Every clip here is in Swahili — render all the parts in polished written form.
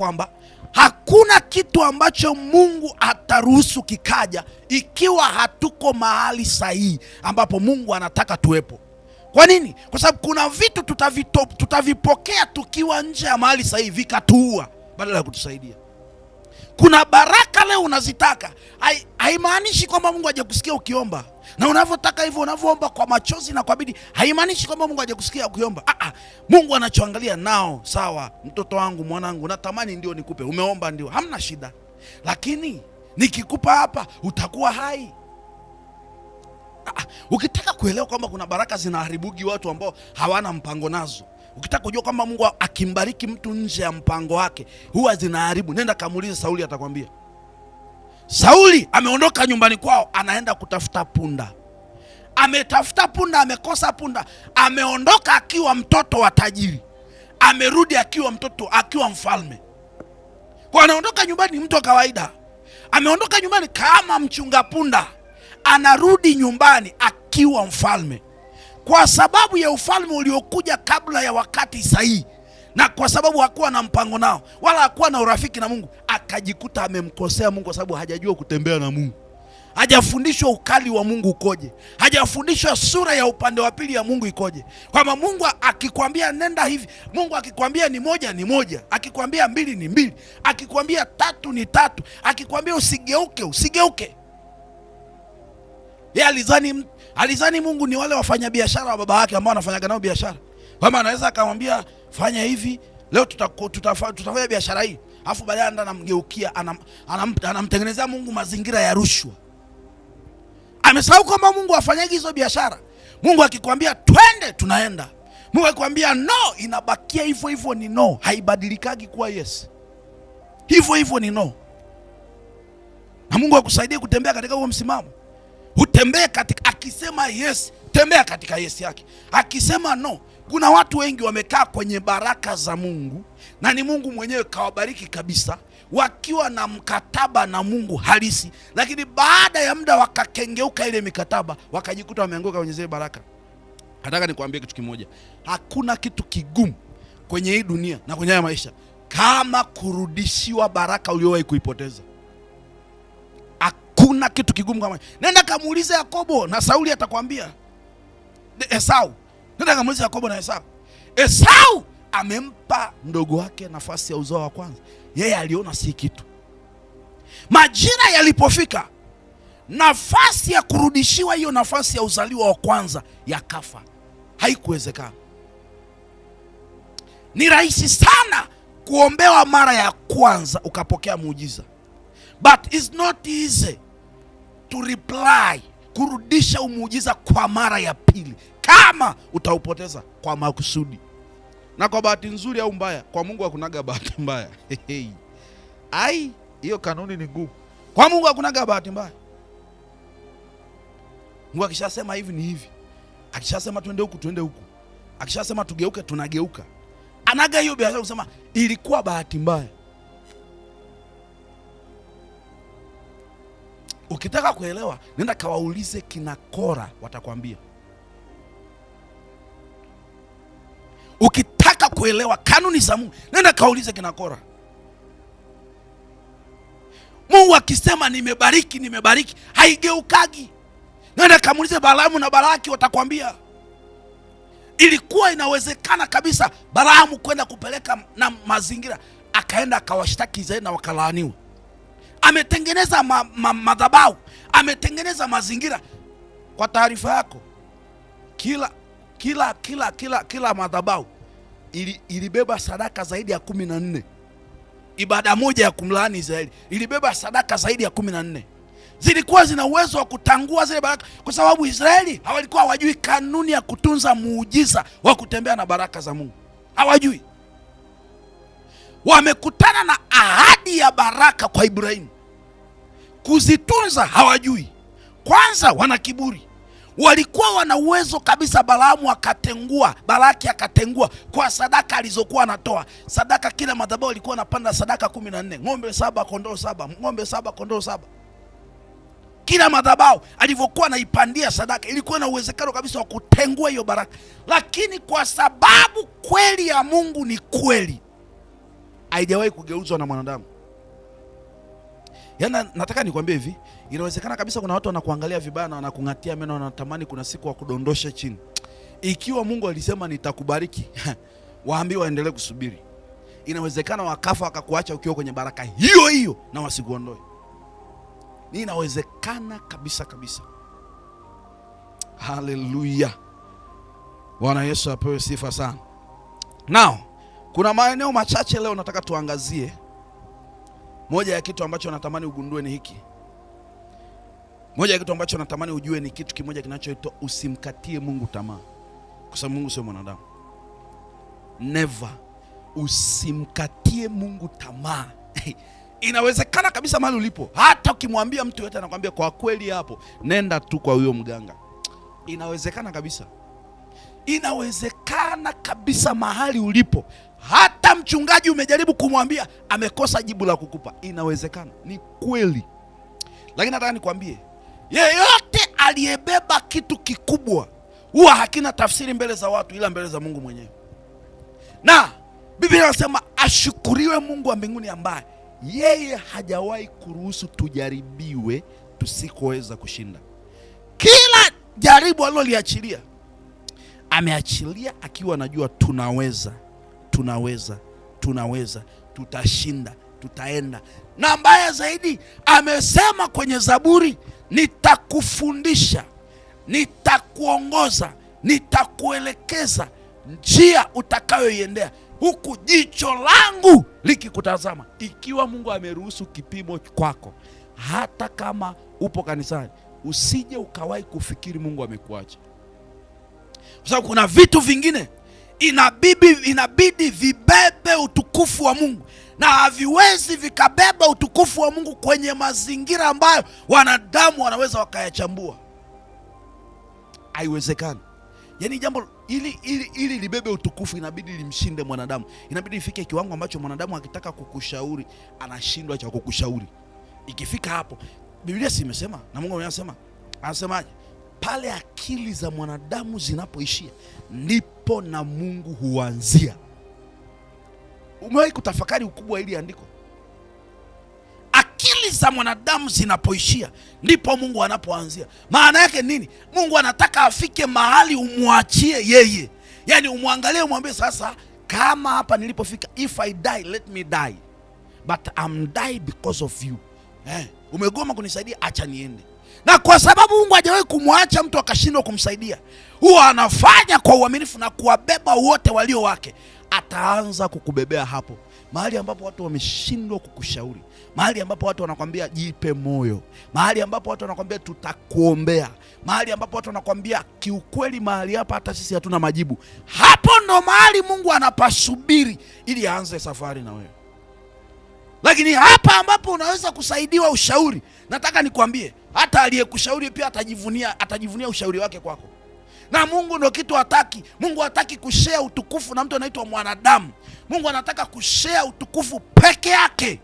kwamba hakuna kitu ambacho Mungu ataruhusu kikaja ikiwa hatuko mahali sahihi ambapo Mungu anataka tuwepo. Kwa nini? Kwa sababu kuna vitu tutavipokea tukiwa nje ya mahali sahihi vikatuua badala ya kutusaidia. Kuna baraka leo unazitaka, haimaanishi kwamba Mungu hajakusikia ukiomba. Na unavyotaka hivyo, unavyoomba kwa machozi na kwa bidii, haimaanishi kwamba Mungu hajakusikia ukiomba. Mungu anachoangalia nao, sawa, mtoto wangu, mwanangu, natamani ndio nikupe. Umeomba ndio, hamna shida. Lakini nikikupa hapa utakuwa hai. Ukitaka kuelewa kwamba kuna baraka zinaharibugi watu ambao hawana mpango nazo, ukitaka kujua kwamba Mungu akimbariki mtu nje ya mpango wake huwa zinaharibu, nenda kamuulize Sauli, atakwambia. Sauli ameondoka nyumbani kwao, anaenda kutafuta punda. Ametafuta punda, amekosa punda. Ameondoka akiwa mtoto wa tajiri, amerudi akiwa mfalme. Kwa anaondoka nyumbani mtu wa kawaida, ameondoka nyumbani kama mchunga punda, anarudi nyumbani akiwa mfalme, kwa sababu ya ufalme uliokuja kabla ya wakati sahihi, na kwa sababu hakuwa na mpango nao wala hakuwa na urafiki na Mungu, akajikuta amemkosea Mungu kwa sababu hajajua kutembea na Mungu. Hajafundishwa ukali wa Mungu ukoje, hajafundishwa sura ya upande wa pili ya Mungu ikoje. Kwamba Mungu akikwambia nenda hivi, Mungu akikwambia ni moja ni moja, akikwambia mbili ni mbili, akikwambia tatu ni tatu, akikwambia usigeuke. Yeye alizani Mungu ni wale wafanyabiashara wa baba yake ambao anafanyaga nao biashara. Kwamba anaweza akamwambia fanya hivi, leo tutafanya biashara hii, alafu baadaye anamgeukia, anamtengenezea Mungu mazingira ya rushwa. Amesahau kwamba Mungu afanyaje hizo biashara. Mungu akikwambia twende, tunaenda. Mungu akikwambia no, inabakia hivyo hivyo, ni no, haibadilikagi kuwa yes. Hivyo hivyo ni no. Na Mungu akusaidie kutembea katika huo msimamo. Utembee katika, akisema yes, tembea katika yes yake. Akisema no, kuna watu wengi wamekaa kwenye baraka za Mungu na ni Mungu mwenyewe kawabariki kabisa, wakiwa na mkataba na Mungu halisi, lakini baada ya muda wakakengeuka ile mikataba, wakajikuta wameanguka kwenye zile baraka. Nataka nikwambie kitu kimoja, hakuna kitu kigumu kwenye hii dunia na kwenye haya maisha kama kurudishiwa baraka uliyowahi kuipoteza. Hakuna kitu kigumu kama. Nenda kamuulize Yakobo na Sauli, atakwambia. Esau, nenda kamuulize Yakobo na Esau. Esau amempa mdogo wake nafasi ya uzao wa kwanza, yeye aliona si kitu. Majira yalipofika, nafasi ya kurudishiwa hiyo nafasi ya uzaliwa wa kwanza yakafa. Haikuwezekana. Ni rahisi sana kuombewa mara ya kwanza ukapokea muujiza, but it's not easy to reply, kurudisha umuujiza kwa mara ya pili kama utaupoteza kwa makusudi. Na kwa bahati nzuri au mbaya, kwa Mungu hakunaga bahati mbaya. Ai, hiyo kanuni ni ngumu. Kwa Mungu hakunaga bahati mbaya. Mungu akishasema hivi ni hivi, akishasema twende huku twende huku, akishasema tugeuke tunageuka. Anaga hiyo biashara kusema ilikuwa bahati mbaya. Ukitaka kuelewa, nenda kawaulize kina Kora, watakwambia. Ukitaka kuelewa kanuni za Mungu, nenda kaulize kina Kora. Mungu akisema nimebariki, haigeukagi. Nenda kamuulize Balaamu na Balaki, watakwambia. Ilikuwa inawezekana kabisa Balaamu kwenda kupeleka na mazingira, akaenda akawashtaki Israeli na wakalaaniwa. Ametengeneza madhabahu, ametengeneza mazingira. Kwa taarifa yako, kila madhabahu ilibeba sadaka zaidi ya 14. Ibada moja ya kumlaani Israeli ilibeba sadaka zaidi ya 14. Zilikuwa zina uwezo wa kutangua zile baraka, kwa sababu Israeli hawalikuwa hawajui kanuni ya kutunza muujiza wa kutembea na baraka za Mungu. Hawajui. Wamekutana na ahadi ya baraka kwa Ibrahimu, kuzitunza hawajui. Kwanza wana kiburi. Walikuwa wana uwezo kabisa. Balaamu akatengua, Balaki akatengua kwa sadaka alizokuwa anatoa. Sadaka, kila madhabahu alikuwa anapanda sadaka 14, ng'ombe 7, kondoo 7, ng'ombe 7, kondoo 7. Kila madhabahu alivyokuwa anaipandia sadaka, ilikuwa na uwezekano kabisa wa kutengua hiyo baraka. Lakini kwa sababu kweli ya Mungu ni kweli, haijawahi kugeuzwa na mwanadamu. Yaani nataka nikwambie hivi, inawezekana kabisa kuna watu wanakuangalia vibaya na wanakung'atia meno, wanatamani kuna siku wakudondoshe chini. Ikiwa Mungu alisema nitakubariki, waambie waendelee kusubiri. Inawezekana wakafa wakakuacha ukiwa kwenye baraka hiyo hiyo na wasikuondoe. Ni inawezekana kabisa kabisa. Haleluya. Bwana Yesu apewe sifa sana. Now, kuna maeneo machache leo nataka tuangazie. Moja ya kitu ambacho natamani ugundue ni hiki. Moja ya kitu ambacho natamani ujue ni kitu kimoja kinachoitwa usimkatie Mungu tamaa. Kwa sababu Mungu sio mwanadamu. Never. Usimkatie Mungu tamaa. Inawezekana kabisa mahali ulipo, hata ukimwambia mtu yote anakuambia kwa kweli hapo nenda tu kwa huyo mganga. Inawezekana kabisa. Inawezekana kabisa mahali ulipo, hata mchungaji umejaribu kumwambia amekosa jibu la kukupa. Inawezekana. Ni kweli. Lakini nataka nikwambie, yeyote aliyebeba kitu kikubwa huwa hakina tafsiri mbele za watu ila mbele za Mungu mwenyewe. Na Biblia inasema ashukuriwe Mungu wa mbinguni ambaye yeye hajawahi kuruhusu tujaribiwe tusikoweza kushinda. Kila jaribu aliloliachilia, ameachilia akiwa anajua tunaweza, tutashinda, tutaenda. Na mbaya zaidi, amesema kwenye Zaburi, nitakufundisha, nitakuongoza, nitakuelekeza njia utakayoiendea, huku jicho langu likikutazama. Ikiwa Mungu ameruhusu kipimo kwako, hata kama upo kanisani, usije ukawahi kufikiri Mungu amekuacha. Kwa sababu kuna vitu vingine inabidi vibebe utukufu wa Mungu, na haviwezi vikabeba utukufu wa Mungu kwenye mazingira ambayo wanadamu wanaweza wakayachambua. Haiwezekani. Yaani jambo ili libebe utukufu inabidi limshinde mwanadamu. Inabidi ifike kiwango ambacho mwanadamu akitaka kukushauri anashindwa cha kukushauri. Ikifika hapo, Biblia si imesema na Mungu anasema, anasemaje? Pale akili za mwanadamu zinapoishia ndipo na Mungu huanzia. Umewahi kutafakari ukubwa hili andiko? Akili za mwanadamu zinapoishia ndipo Mungu anapoanzia. Maana yake nini? Mungu anataka afike mahali umwachie yeye. Yaani umwangalie, umwambie sasa, kama hapa nilipofika, if I die let me die, but I'm die because of you. Umegoma kunisaidia, acha niende. Na kwa sababu Mungu hajawahi kumwacha mtu akashindwa kumsaidia, huwa anafanya kwa uaminifu na kuwabeba wote walio wake. Ataanza kukubebea hapo mahali ambapo watu wameshindwa kukushauri, mahali ambapo watu wanakwambia jipe moyo, mahali ambapo watu wanakwambia tutakuombea, mahali ambapo watu wanakwambia kiukweli mahali hapa hata sisi hatuna majibu. Hapo ndo mahali Mungu anapasubiri ili aanze safari na wewe. Lakini hapa ambapo unaweza kusaidiwa ushauri, nataka nikwambie, hata aliyekushauri pia atajivunia ushauri wake kwako. Na Mungu ndo kitu hataki. Mungu hataki kushare utukufu na mtu anaitwa mwanadamu. Mungu anataka kushare utukufu peke yake,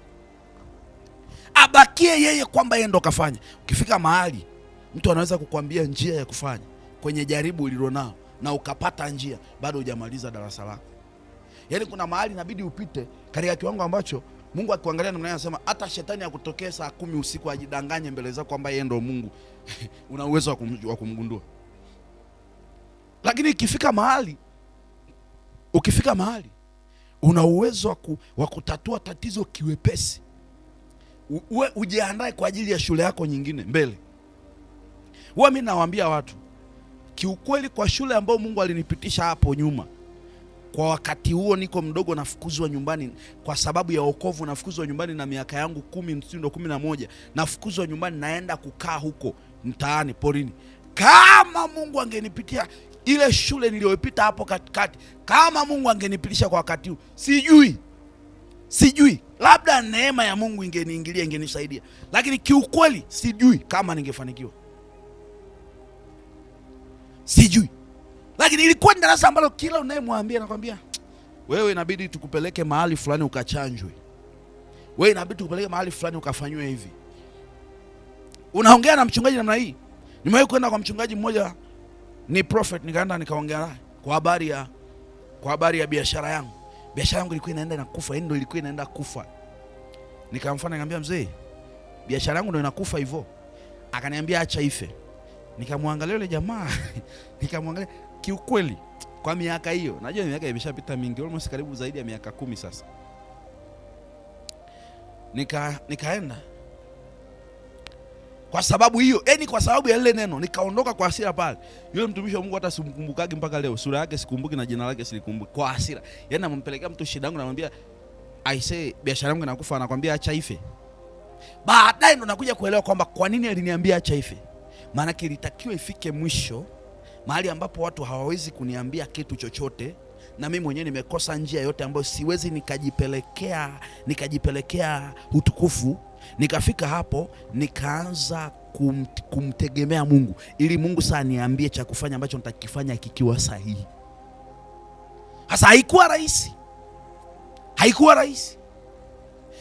abakie yeye kwamba yeye ndo kafanya. Ukifika mahali mtu anaweza kukwambia njia ya kufanya kwenye jaribu ulilonao na ukapata njia, bado hujamaliza darasa lako. Yaani kuna mahali inabidi upite katika kiwango ambacho Mungu akiangalia namna anasema hata shetani akutokea saa 10 usiku ajidanganye mbele zako kwamba yeye ndo Mungu, una uwezo wa kumgundua. Lakini ukifika mahali una uwezo wa kutatua tatizo kiwepesi. Ujiandae kwa ajili ya shule yako nyingine mbele. Mimi nawaambia watu, kiukweli kwa shule ambayo Mungu alinipitisha hapo nyuma, kwa wakati huo niko mdogo, nafukuzwa nyumbani kwa sababu ya wokovu, nafukuzwa nyumbani na miaka yangu 11, nafukuzwa nyumbani, naenda kukaa huko mtaani porini. Kama Mungu angenipitia ile shule niliyopita hapo katikati, kama Mungu angenipitisha kwa wakati huu, sijui, labda neema ya Mungu ingeniingilia, ingenisaidia. Lakini kiukweli sijui kama ningefanikiwa. Sijui. Lakini ilikuwa ni darasa ambalo kila unayemwambia anakuambia, wewe inabidi tukupeleke mahali fulani ukachanjwe, wewe inabidi tukupeleke mahali fulani ukafanywe hivi. Unaongea na mchungaji namna hii. Nimewahi kwenda kwa mchungaji mmoja, ni prophet, nikaenda nikaongea naye kwa habari ya biashara yangu. biashara yangu ilikuwa inaenda inakufa, ndio ilikuwa inaenda kufa. Nikamfanya nikamwambia, mzee, biashara yangu ndio inakufa hivyo. Akaniambia acha ife. Nikamwangalia yule jamaa nikamwangalia kiukweli, kwa miaka hiyo, najua miaka imeshapita mingi, almost karibu zaidi ya miaka 10 sasa. Nikaenda kwa sababu hiyo, kwa sababu ya lile neno, nikaondoka kwa hasira pale. Yule mtumishi wa Mungu hata simkumbukagi mpaka leo, sura yake sikumbuki na jina lake silikumbuki, kwa hasira. Nampelekea mtu shida yangu, namwambia I say biashara yangu inakufa, anakuambia acha ife. Baadaye ndo nakuja kuelewa kwamba kwa nini aliniambia acha ife. Maana kilitakiwa ifike mwisho mahali ambapo watu hawawezi kuniambia kitu chochote, na mimi mwenyewe nimekosa njia yote ambayo siwezi nikajipelekea utukufu. Nikafika hapo nikaanza kumtegemea Mungu, ili Mungu saa niambie cha kufanya ambacho nitakifanya kikiwa sahihi. Hasa haikuwa rahisi.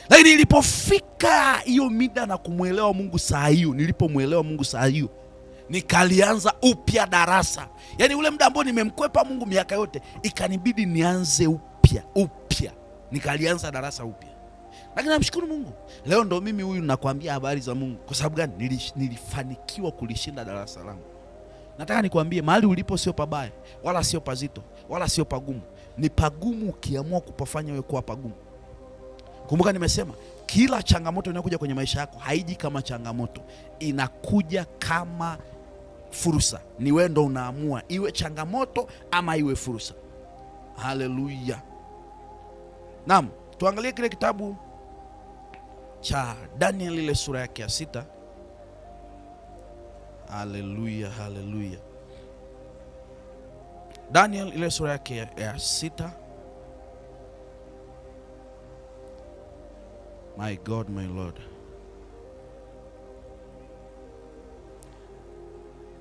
Lakini nilipofika hiyo mida na kumuelewa Mungu saa hiyo, nilipomuelewa Mungu saa hiyo, nikalianza upya darasa. Ule muda ambao nimemkwepa Mungu miaka yote, ikanibidi nianze upya. Nikalianza darasa upya. Lakini namshukuru Mungu, leo ndo mimi huyu nakwambia habari za Mungu. Kwa sababu gani? Nilifanikiwa kulishinda darasa langu. Nataka nikwambie, mahali ulipo sio pabaya, wala sio pazito, wala sio pagumu. Ni pagumu ukiamua kupafanya wewe kuwa pagumu. Kumbuka nimesema, kila changamoto inayokuja kwenye maisha yako haiji kama changamoto, inakuja kama fursa. Ni wewe ndo unaamua iwe changamoto ama iwe fursa. Haleluya. Naam, tuangalie kile kitabu cha Daniel, ile sura yake ya 6. Haleluya. Daniel ile sura yake ya 6. My God, my Lord.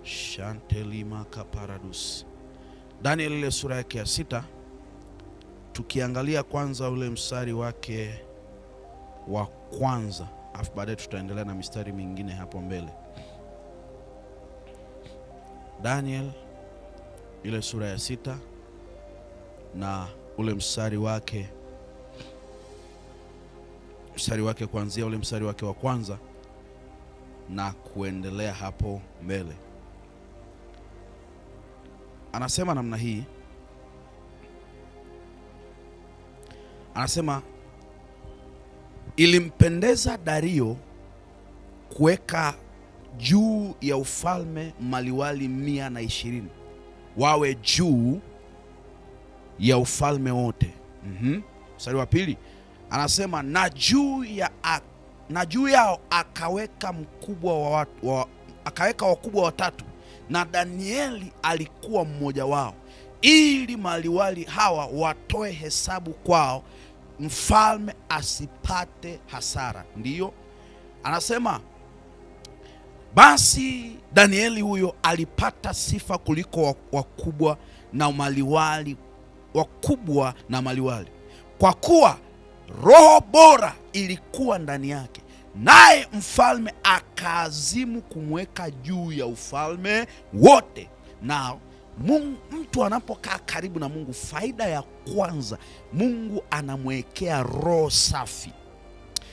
Shantelima kaparadus. Daniel ile sura yake ya 6. Tukiangalia kwanza ule mstari wake wa kwanza, afu baadaye tutaendelea na mistari mingine hapo mbele. Daniel ile sura ya 6 na ule mstari wake kuanzia ule mstari wake wa kwanza na kuendelea hapo mbele. Anasema namna hii. Anasema, ilimpendeza Dario kuweka juu ya ufalme maliwali 120 wawe juu ya ufalme wote. Mstari wa pili anasema, na juu yao akaweka wakubwa watatu, na Danieli alikuwa mmoja wao, ili maliwali hawa watoe hesabu kwao, mfalme asipate hasara. Ndiyo anasema, basi Danieli huyo alipata sifa kuliko wakubwa na maliwali, kwa kuwa roho bora ilikuwa ndani yake, naye mfalme akaazimu kumweka juu ya ufalme wote. Na mtu anapokaa karibu na Mungu, faida ya kwanza, Mungu anamwekea roho safi.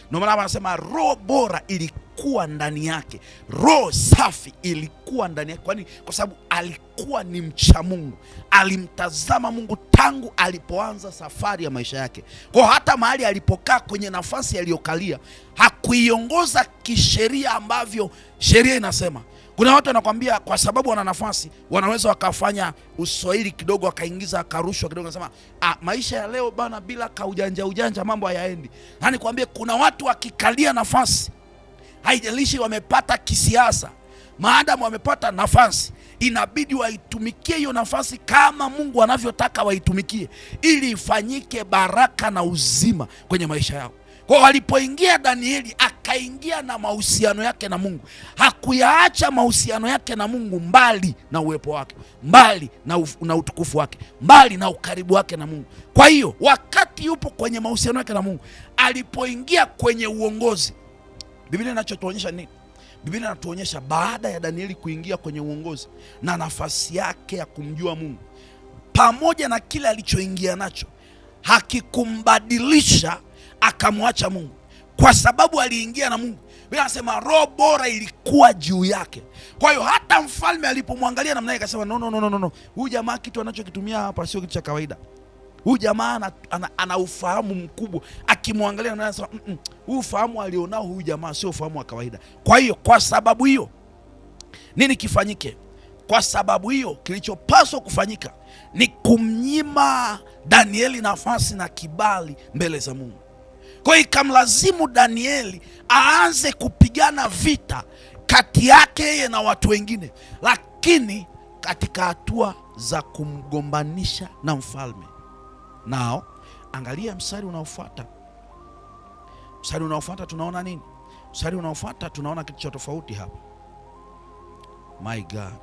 Ndio maana anasema roho bora ilikuwa ndani yake, roho safi ilikuwa ndani yake. Kwani? Kwa sababu alikuwa ni mcha Mungu, alimtazama Mungu tangu alipoanza safari ya maisha yake. Kwa hata mahali alipokaa, kwenye nafasi aliyokalia, hakuiongoza kisheria ambavyo sheria inasema. Kuna watu wanakwambia kwa sababu wana nafasi wanaweza wakafanya uswahili kidogo, wakaingiza akarushwa kidogo, nasema maisha ya leo bana, bila kaujanja mambo hayaendi. Yaani kwambie, kuna watu wakikalia nafasi, haijalishi wamepata kisiasa, maadamu wamepata nafasi, inabidi waitumikie hiyo nafasi kama Mungu anavyotaka waitumikie, ili ifanyike baraka na uzima kwenye maisha yao. Kwa walipoingia, Danieli akaingia na mahusiano yake na Mungu. Hakuyaacha mahusiano yake na Mungu mbali na uwepo wake, mbali na utukufu wake, mbali na ukaribu wake na Mungu. Kwa hiyo wakati yupo kwenye mahusiano yake na Mungu, alipoingia kwenye uongozi, Biblia inachotuonyesha nini? Biblia inatuonyesha baada ya Danieli kuingia kwenye uongozi na nafasi yake ya kumjua Mungu, pamoja na kile alichoingia nacho, hakikumbadilisha akamwacha Mungu, kwa sababu aliingia na Mungu. Biblia inasema roho bora ilikuwa juu yake. Kwa hiyo hata mfalme alipomwangalia namna hiyo akasema no, huyu jamaa kitu anachokitumia hapa sio kitu cha kawaida. Huyu jamaa ana ufahamu mkubwa. Akimwangalia namna anasema huyu ufahamu alionao huyu jamaa sio ufahamu wa kawaida. Kwa hiyo kwa sababu hiyo nini kifanyike? Kwa sababu hiyo kilichopaswa kufanyika ni kumnyima Danieli nafasi na kibali mbele za Mungu. Kwa hiyo ikamlazimu Danieli aanze kupigana vita kati yake yeye na watu wengine, lakini katika hatua za kumgombanisha na mfalme. Nao angalia mstari unaofuata. Mstari unaofuata tunaona nini? Mstari unaofuata tunaona kitu cha tofauti hapa. My God.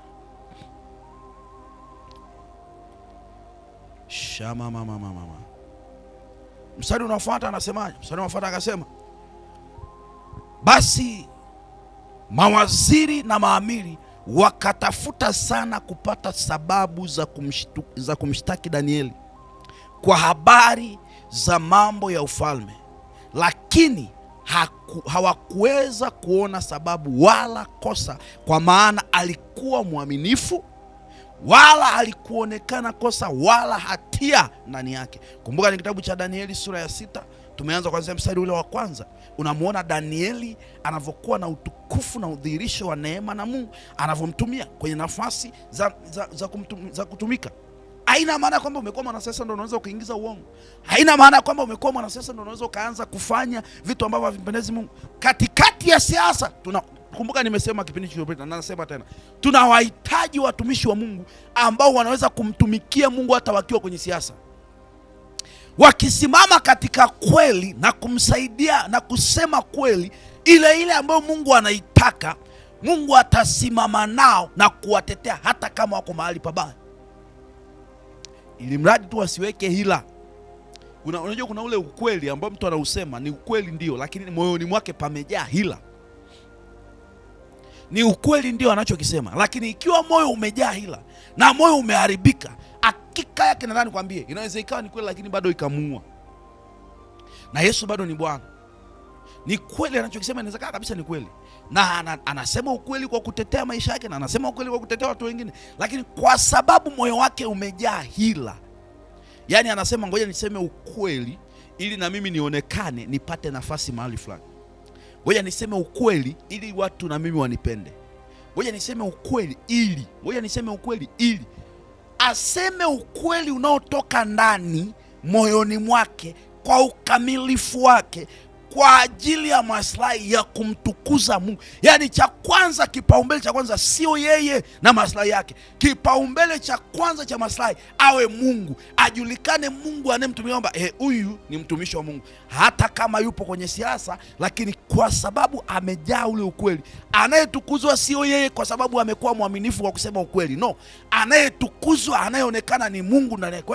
Shama mama. Mstari unaofuata anasemaje? Mstari unaofuata akasema, basi mawaziri na maamiri wakatafuta sana kupata sababu za kumshtaki Danieli kwa habari za mambo ya ufalme, lakini hawakuweza kuona sababu wala kosa, kwa maana alikuwa mwaminifu, wala halikuonekana kosa wala hatia ndani yake. Kumbuka ni kitabu cha Danieli sura ya 6. Tumeanza kuanzia mstari ule wa kwanza. Unamuona Danieli anavyokuwa na utukufu na udhihirisho wa neema na Mungu anavyomtumia kwenye nafasi za kutumika. Haina maana kwamba umekuwa mwanasiasa ndio unaweza kuingiza uongo. Haina maana kwamba umekuwa mwanasiasa ndio unaweza kaanza kufanya vitu ambavyo havimpendezi Mungu. Katikati ya siasa kumbuka nimesema kipindi kilichopita na nasema tena, tunawahitaji watumishi wa Mungu ambao wanaweza kumtumikia Mungu hata wakiwa kwenye siasa. Wakisimama katika kweli na kumsaidia na kusema kweli ile ambayo Mungu anaitaka, Mungu atasimama nao na kuwatetea hata kama wako mahali pabaya, ili mradi tu wasiweke hila. Unajua kuna ule ukweli ambao mtu anausema ni ukweli ndio, lakini moyoni mwake pamejaa hila. Ni ukweli ndio anachokisema, lakini ikiwa moyo umejaa hila na moyo umeharibika, hakika yake nadhani kwambie inaweza ikawa ni kweli lakini bado ikamuua. Na Yesu bado ni Bwana. Ni kweli anachokisema, inaweza kabisa ni kweli. Na anasema ukweli kwa kutetea maisha yake, na anasema ukweli kwa kutetea watu wengine, lakini kwa sababu moyo wake umejaa hila, yani anasema ngoja niseme ukweli ili na mimi nionekane, nipate nafasi mahali fulani. Ngoja niseme ukweli ili watu na mimi wanipende. Ngoja niseme ukweli ili aseme ukweli unaotoka ndani moyoni mwake kwa ukamilifu wake, kwa ajili ya maslahi ya kumtukuza Mungu. Yani cha kwanza, kipaumbele cha kwanza sio yeye na maslahi yake. Kipaumbele cha kwanza cha maslahi awe Mungu, ajulikane Mungu anemtumia, kwamba huyu ni mtumishi wa Mungu, hata kama yupo kwenye siasa, lakini kwa sababu amejaa ule ukweli. Anayetukuzwa sio yeye kwa sababu amekuwa mwaminifu kwa kusema ukweli, no. Anayetukuzwa, anayeonekana ni Mungu ndani yake.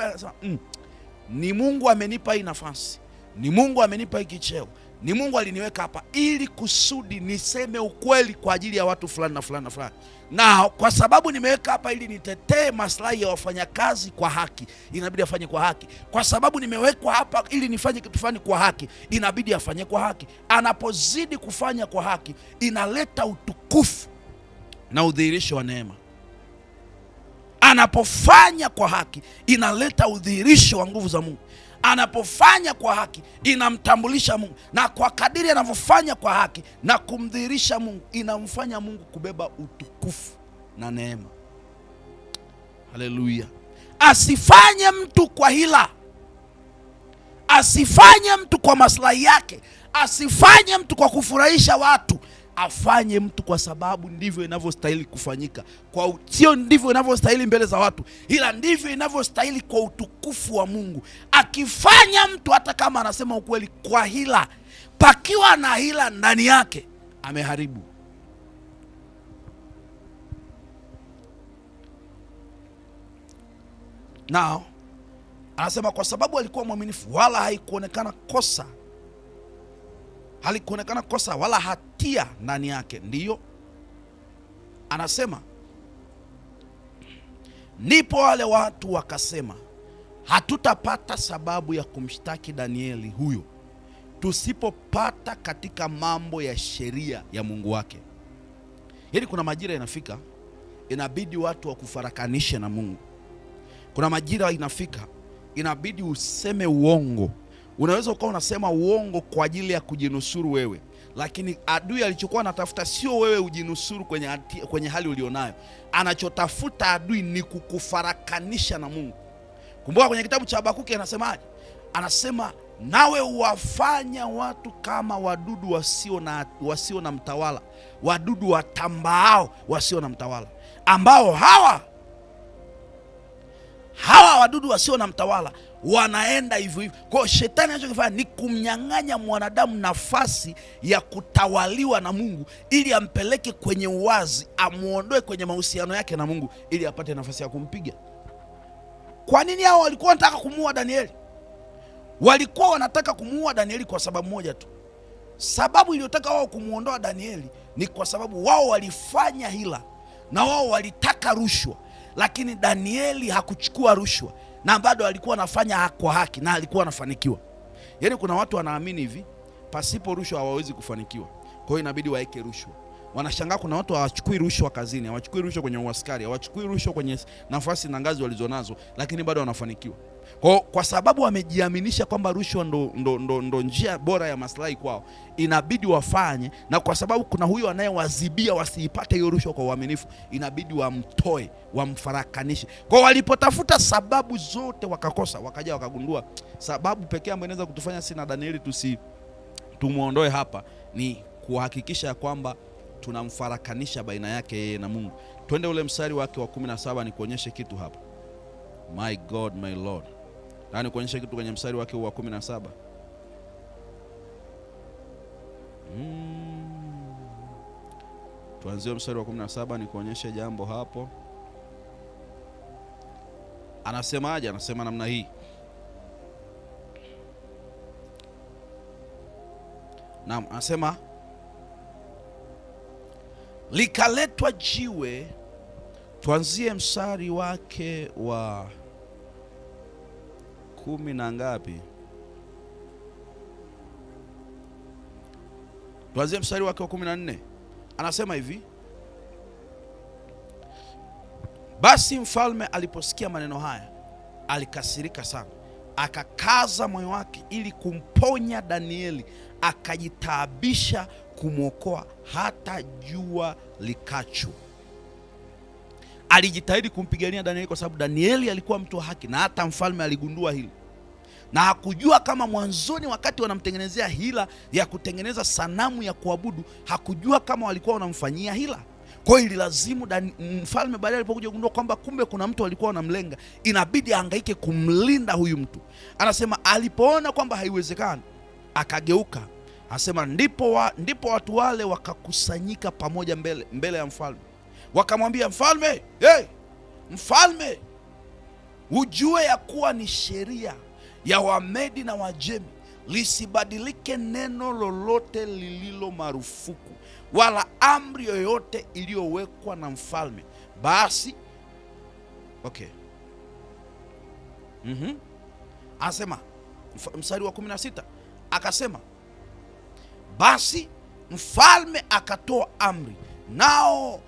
Ni Mungu amenipa hii nafasi, ni Mungu amenipa hiki cheo, ni Mungu aliniweka hapa ili kusudi niseme ukweli kwa ajili ya watu fulani na fulani na fulani. Na kwa sababu nimeweka hapa ili nitetee maslahi ya wafanyakazi kwa haki, inabidi afanye kwa haki. Kwa sababu nimewekwa hapa ili nifanye kitu fulani kwa haki, inabidi afanye kwa haki. Anapozidi kufanya kwa haki, inaleta utukufu na udhihirisho wa neema. Anapofanya kwa haki, inaleta udhihirisho wa nguvu za Mungu. Anapofanya kwa haki, inamtambulisha Mungu, na kwa kadiri anavyofanya kwa haki na kumdhihirisha Mungu, inamfanya Mungu kubeba utukufu na neema. Haleluya. Asifanye mtu kwa hila, asifanye mtu kwa maslahi yake, asifanye mtu kwa kufurahisha watu. Afanye mtu kwa sababu ndivyo inavyostahili kufanyika. Sio ndivyo inavyostahili mbele za watu, ila ndivyo inavyostahili kwa utukufu wa Mungu. Akifanya mtu hata kama anasema ukweli kwa hila, pakiwa na hila ndani yake, ameharibu. Nao anasema kwa sababu alikuwa mwaminifu, wala halikuonekana kosa wala hatia ndani yake. Ndiyo anasema, ndipo wale watu wakasema, hatutapata sababu ya kumshtaki Danieli huyo tusipopata katika mambo ya sheria ya Mungu wake. Yaani kuna majira inafika inabidi watu wakufarakanishe na Mungu. Kuna majira inafika inabidi useme uongo. Unaweza ukawa unasema uongo kwa ajili ya kujinusuru wewe, lakini adui alichokuwa anatafuta sio wewe ujinusuru kwenye hali ulionayo. Anachotafuta adui ni kukufarakanisha na Mungu. Kumbuka kwenye kitabu cha Habakuki anasemaje? Anasema nawe uwafanya watu kama wadudu wasio na mtawala, wadudu watambaao wasio na mtawala, ambao hawa wadudu wasio na mtawala wanaenda hivyo hivyo. Kwa hiyo shetani anachokifanya ni kumnyang'anya mwanadamu nafasi ya kutawaliwa na Mungu, ili ampeleke kwenye uwazi, amuondoe kwenye mahusiano yake na Mungu, ili apate nafasi ya kumpiga. Kwa nini hao walikuwa wanataka kumuua Danieli? Walikuwa wanataka kumuua Danieli kwa sababu moja tu. Sababu iliyotaka wao kumuondoa Danieli ni kwa sababu wao walifanya hila na wao walitaka rushwa, lakini Danieli hakuchukua rushwa na bado alikuwa anafanya kwa haki na alikuwa anafanikiwa. Yaani kuna watu wanaamini hivi, pasipo rushwa hawawezi kufanikiwa, kwa hiyo inabidi waeke rushwa. Wanashangaa kuna watu hawachukui rushwa kazini, hawachukui rushwa kwenye uaskari, hawachukui rushwa kwenye nafasi na ngazi walizonazo, lakini bado wanafanikiwa. Kwa sababu wamejiaminisha kwamba rushwa ndo njia bora ya maslahi kwao, inabidi wafanye, na kwa sababu kuna huyo anayewazibia wasiipate hiyo rushwa kwa uaminifu, inabidi wamtoe, wamfarakanishe. Kwa walipotafuta sababu zote wakakosa, wakaja wakagundua sababu pekee ambayo inaweza kutufanya sisi na Danieli tumuondoe hapa ni kuhakikisha kwamba tunamfarakanisha baina yake yeye na Mungu. Twende ule mstari wake wa 17 nikuonyeshe kitu hapa. My God, my Lord. Na nikuonyeshe kitu kwenye mstari wake wa 17. Tuanzie mstari wa 17 nikuonyeshe jambo hapo. Anasemaje? Anasema namna hii. Naam, anasema likaletwa jiwe. Tuanzie mstari wake wa 10 na ngapi? Tuanzie mstari wake wa 14. Anasema hivi: basi mfalme aliposikia maneno haya alikasirika sana, akakaza moyo wake ili kumponya Danieli, akajitaabisha kumwokoa hata jua likacho. Alijitahidi kumpigania Danieli kwa sababu Danieli alikuwa mtu wa haki, na hata mfalme aligundua hili, na hakujua kama mwanzoni wakati wanamtengenezea hila ya kutengeneza sanamu ya kuabudu, hakujua kama walikuwa wanamfanyia hila. Kwa hiyo ililazimu mfalme baadaye alipokuja kugundua kwamba kumbe kuna mtu alikuwa anamlenga, inabidi ahangaike kumlinda huyu mtu. Anasema alipoona kwamba haiwezekani, akageuka. Anasema ndipo watu wale wakakusanyika pamoja mbele ya mfalme, wakamwambia mfalme, hey, mfalme, ujue ya kuwa ni sheria ya Wamedi na Wajemi lisibadilike neno lolote lililo marufuku, wala amri yoyote iliyowekwa na mfalme. Basi okay. Anasema mstari wa 16, akasema basi mfalme akatoa amri, nao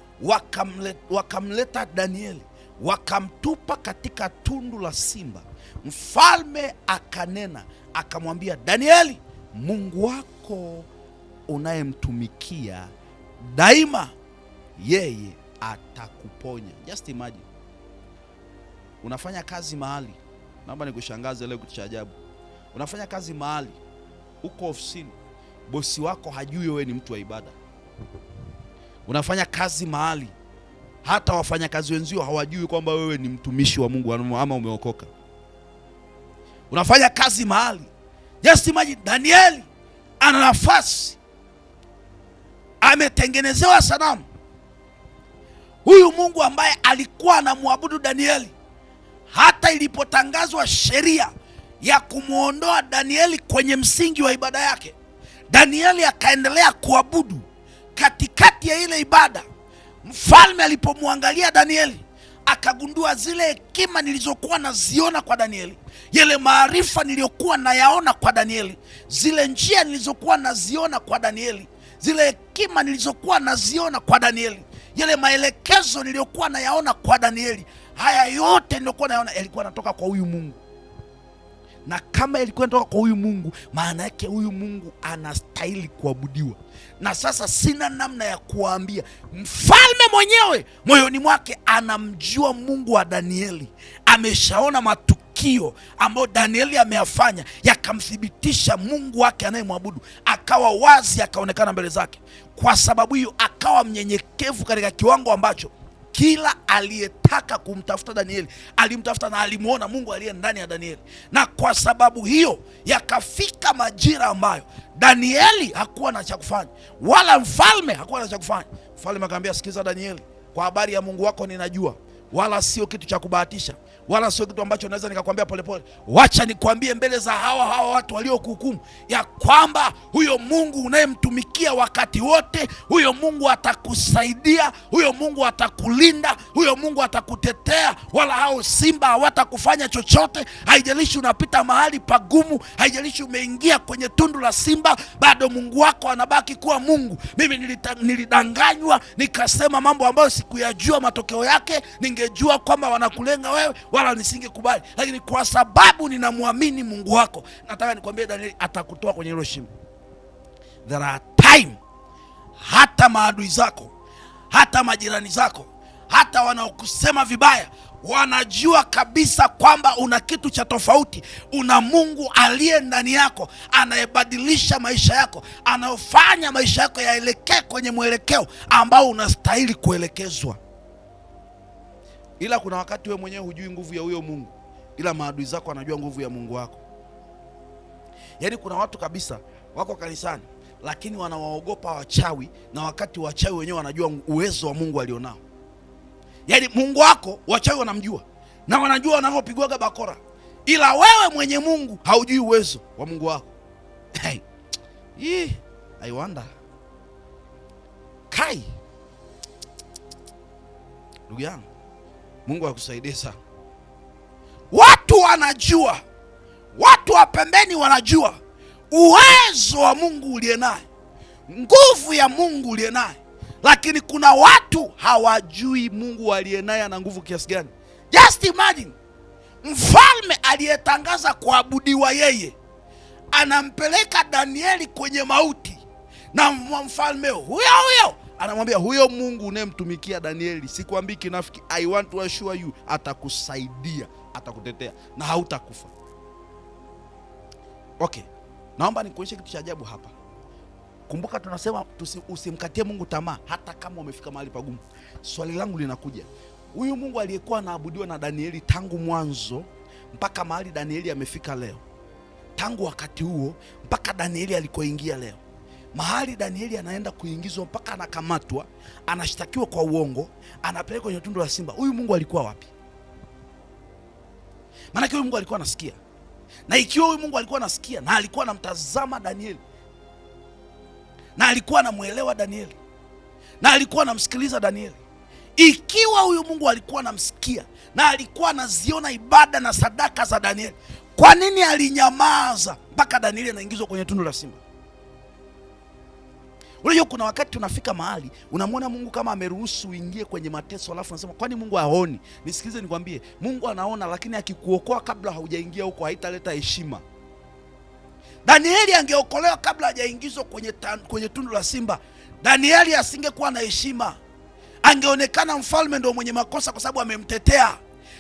wakamleta Danieli, wakamtupa katika tundu la simba. Mfalme akanena akamwambia Danieli, Mungu wako unayemtumikia daima, yeye atakuponya. Just imagine, unafanya kazi mahali, naomba nikushangaze leo kitu cha ajabu. Unafanya kazi mahali, uko ofisini, bosi wako hajui wewe ni mtu wa ibada. Unafanya kazi mahali, hata wafanyakazi wenzio hawajui kwamba wewe ni mtumishi wa Mungu ama umeokoka. Unafanya kazi mahali, just imagine, Danieli ana nafasi, ametengenezewa sanamu. Huyu Mungu ambaye alikuwa anamwabudu Danieli, hata ilipotangazwa sheria ya kumuondoa Danieli kwenye msingi wa ibada yake, Danieli akaendelea kuabudu. Katikati ya ile ibada, mfalme alipomwangalia Danieli akagundua zile hekima nilizokuwa naziona kwa Danieli, yale maarifa niliyokuwa nayaona kwa Danieli, zile njia nilizokuwa naziona kwa Danieli, zile hekima nilizokuwa naziona kwa Danieli, yale maelekezo niliyokuwa nayaona kwa Danieli, haya yote niliyokuwa nayaona yalikuwa yanatoka kwa huyu Mungu. Na kama yalikuwa yanatoka kwa huyu Mungu, maana yake huyu Mungu anastahili kuabudiwa. Na sasa sina namna ya kuwaambia, mfalme mwenyewe moyoni mwake anamjua Mungu wa Danieli, ameshaona matukio ambayo Danieli ameyafanya yakamthibitisha Mungu wake anayemwabudu, akawa wazi, akaonekana mbele zake. Kwa sababu hiyo akawa mnyenyekevu katika kiwango ambacho kila aliyetaka kumtafuta Danieli alimtafuta na alimuona Mungu aliye ndani ya Danieli. Na kwa sababu hiyo yakafika majira ambayo Danieli hakuwa na cha kufanya, wala mfalme hakuwa na cha kufanya. Mfalme akamwambia, sikiza Danieli, kwa habari ya Mungu wako ninajua, wala sio kitu cha kubahatisha, wala sio kitu ambacho naweza nikakwambia polepole. Wacha nikwambie mbele za hawa watu waliokuhukumu ya kwamba huyo Mungu unayemtumikia wakati wote, huyo Mungu atakusaidia, huyo Mungu atakulinda, huyo Mungu atakutetea, wala hao simba hawatakufanya chochote. Haijalishi unapita mahali pagumu, haijalishi umeingia kwenye tundu la simba, bado Mungu wako anabaki kuwa Mungu. Mimi nilidanganywa nikasema mambo ambayo sikuyajua matokeo yake, ningejua kwamba wanakulenga wewe wala nisingekubali, lakini kwa sababu ninamwamini Mungu wako, nataka nikwambie Danieli atakutoa kwenye hilo shimo. There are time hata maadui zako, hata majirani zako, hata wanaokusema vibaya wanajua kabisa kwamba una kitu cha tofauti. Una Mungu aliye ndani yako, anayebadilisha maisha yako, anayofanya maisha yako yaelekee kwenye mwelekeo ambao unastahili kuelekezwa. Ila kuna wakati wewe mwenyewe hujui nguvu ya huyo Mungu, ila maadui zako wanajua nguvu ya Mungu wako. Yaani kuna watu kabisa wako kanisani lakini wanawaogopa wachawi, na wakati wachawi wenyewe wanajua uwezo wa Mungu alionao. Yaani Mungu wako wachawi wanamjua na wanajua wanavyopigwaga bakora, ila wewe mwenye Mungu haujui uwezo wa Mungu wako. I wonder. Kai, ndugu yangu, Mungu akusaidie sana. Watu wanajua, watu wa pembeni wanajua uwezo wa Mungu uliye naye, nguvu ya Mungu uliye naye, lakini kuna watu hawajui Mungu aliye naye ana nguvu kiasi gani. Just imagine, mfalme aliyetangaza kuabudiwa yeye anampeleka Danieli kwenye mauti, na mfalme huyo anamwambia, huyo Mungu unayemtumikia Danieli, sikwambii kinafiki, I want to assure you, atakusaidia, atakutetea na hautakufa. Okay, naomba nikuonyeshe kitu cha ajabu hapa. Kumbuka tunasema usimkatie Mungu tamaa hata kama umefika mahali pagumu. Swali langu linakuja, huyu Mungu aliyekuwa anaabudiwa na Danieli tangu mwanzo mpaka mahali Danieli amefika leo, tangu wakati huo mpaka Danieli alikoingia leo, mahali Danieli anaenda kuingizwa mpaka anakamatwa, anashtakiwa kwa uongo, anapelekwa kwenye tundu la simba, huyu Mungu alikuwa wapi? Maana huyu Mungu alikuwa anasikia. Na ikiwa huyu Mungu alikuwa anasikia na alikuwa anamtazama Danieli, na alikuwa anamuelewa Danieli, na alikuwa anamsikiliza Danieli, ikiwa huyu Mungu alikuwa anamsikia na alikuwa anaziona ibada na sadaka za Danieli, kwa nini alinyamaza mpaka Danieli anaingizwa kwenye tundu la simba? Unajua kuna wakati unafika mahali unamwona Mungu kama ameruhusu uingie kwenye mateso, alafu unasema kwani Mungu haoni? Nisikilize nikwambie, Mungu anaona, lakini akikuokoa kabla haujaingia huko haitaleta heshima. Danieli angeokolewa kabla hajaingizwa kwenye tundu la simba, Danieli asingekuwa na heshima, angeonekana mfalme ndio mwenye makosa kwa sababu amemtetea.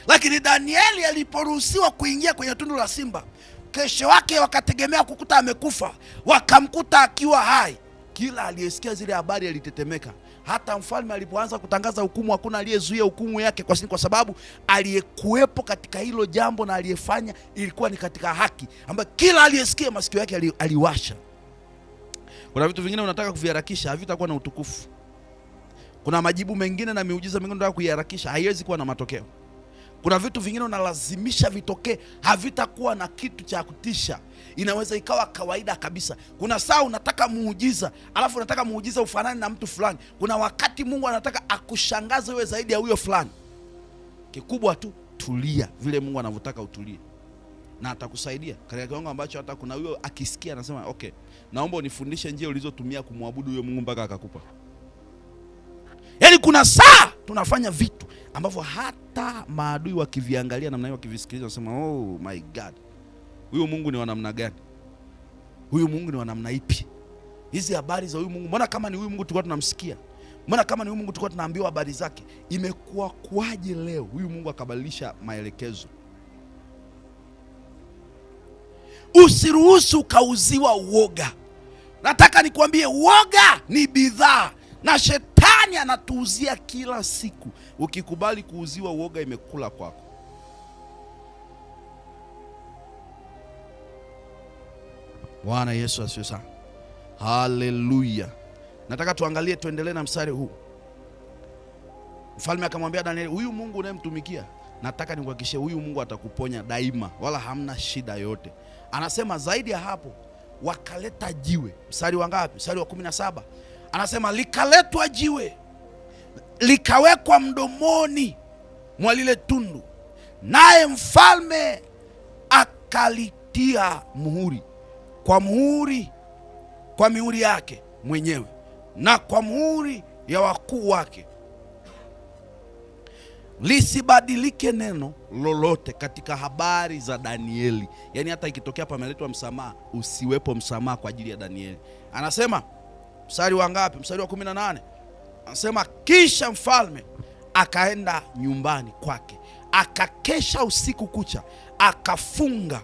Lakini Danieli aliporuhusiwa kuingia kwenye tundu la simba, kesho wake wakategemea kukuta amekufa, wakamkuta akiwa hai. Kila aliyesikia zile habari alitetemeka. Hata mfalme alipoanza kutangaza hukumu, hakuna aliyezuia hukumu yake, kwa sababu aliyekuwepo katika hilo jambo na aliyefanya ilikuwa ni katika haki, ambayo kila aliyesikia masikio yake aliwasha. Kuna vitu vingine unataka kuviharakisha, havitakuwa na utukufu. Kuna majibu mengine na miujiza mingine unataka kuiharakisha, haiwezi kuwa na matokeo. Kuna vitu vingine unalazimisha vitokee, havitakuwa na kitu cha kutisha. Inaweza ikawa kawaida kabisa. Kuna saa unataka muujiza, alafu unataka muujiza ufanane na mtu fulani. Kuna wakati Mungu anataka akushangaze wewe zaidi ya huyo fulani. Kikubwa tu tulia vile Mungu anavyotaka utulie, na atakusaidia katika kiwango ambacho hata kuna huyo akisikia anasema okay, naomba unifundishe njia ulizotumia kumwabudu huyo Mungu mpaka akakupa. Yaani kuna saa tunafanya vitu ambavyo hata maadui wakiviangalia namna hiyo, wakivisikiliza wanasema oh my God, huyo Mungu ni wa namna gani? Huyu Mungu ni wa namna ipi? Hizi habari za huyu Mungu, mbona kama ni huyu Mungu tulikuwa tunamsikia? Mbona kama ni huyu Mungu tulikuwa tunaambiwa habari zake? Imekuwa kwaje leo huyu Mungu akabadilisha maelekezo? Usiruhusu ukauziwa uoga. Nataka nikwambie, uoga ni bidhaa na shetani anatuuzia kila siku. Ukikubali kuuziwa uoga, imekula kwako. Bwana Yesu asifiwe sana. Haleluya. Nataka tuangalie, tuendelee na mstari huu. Mfalme akamwambia Danieli, huyu Mungu unayemtumikia, nataka nikuhakikishie huyu Mungu atakuponya daima, wala hamna shida yote. Anasema zaidi ya hapo, wakaleta jiwe. Mstari wa ngapi? Mstari wa 17. Anasema likaletwa jiwe, likawekwa mdomoni mwa lile tundu, naye mfalme akalitia muhuri kwa mihuri yake mwenyewe na kwa muhuri ya wakuu wake, lisibadilike neno lolote katika habari za Danieli. Yaani hata ikitokea pameletwa msamaha, usiwepo msamaha kwa ajili ya Danieli. Anasema mstari wa ngapi? Mstari wa 18. Anasema kisha mfalme akaenda nyumbani kwake, akakesha usiku kucha, akafunga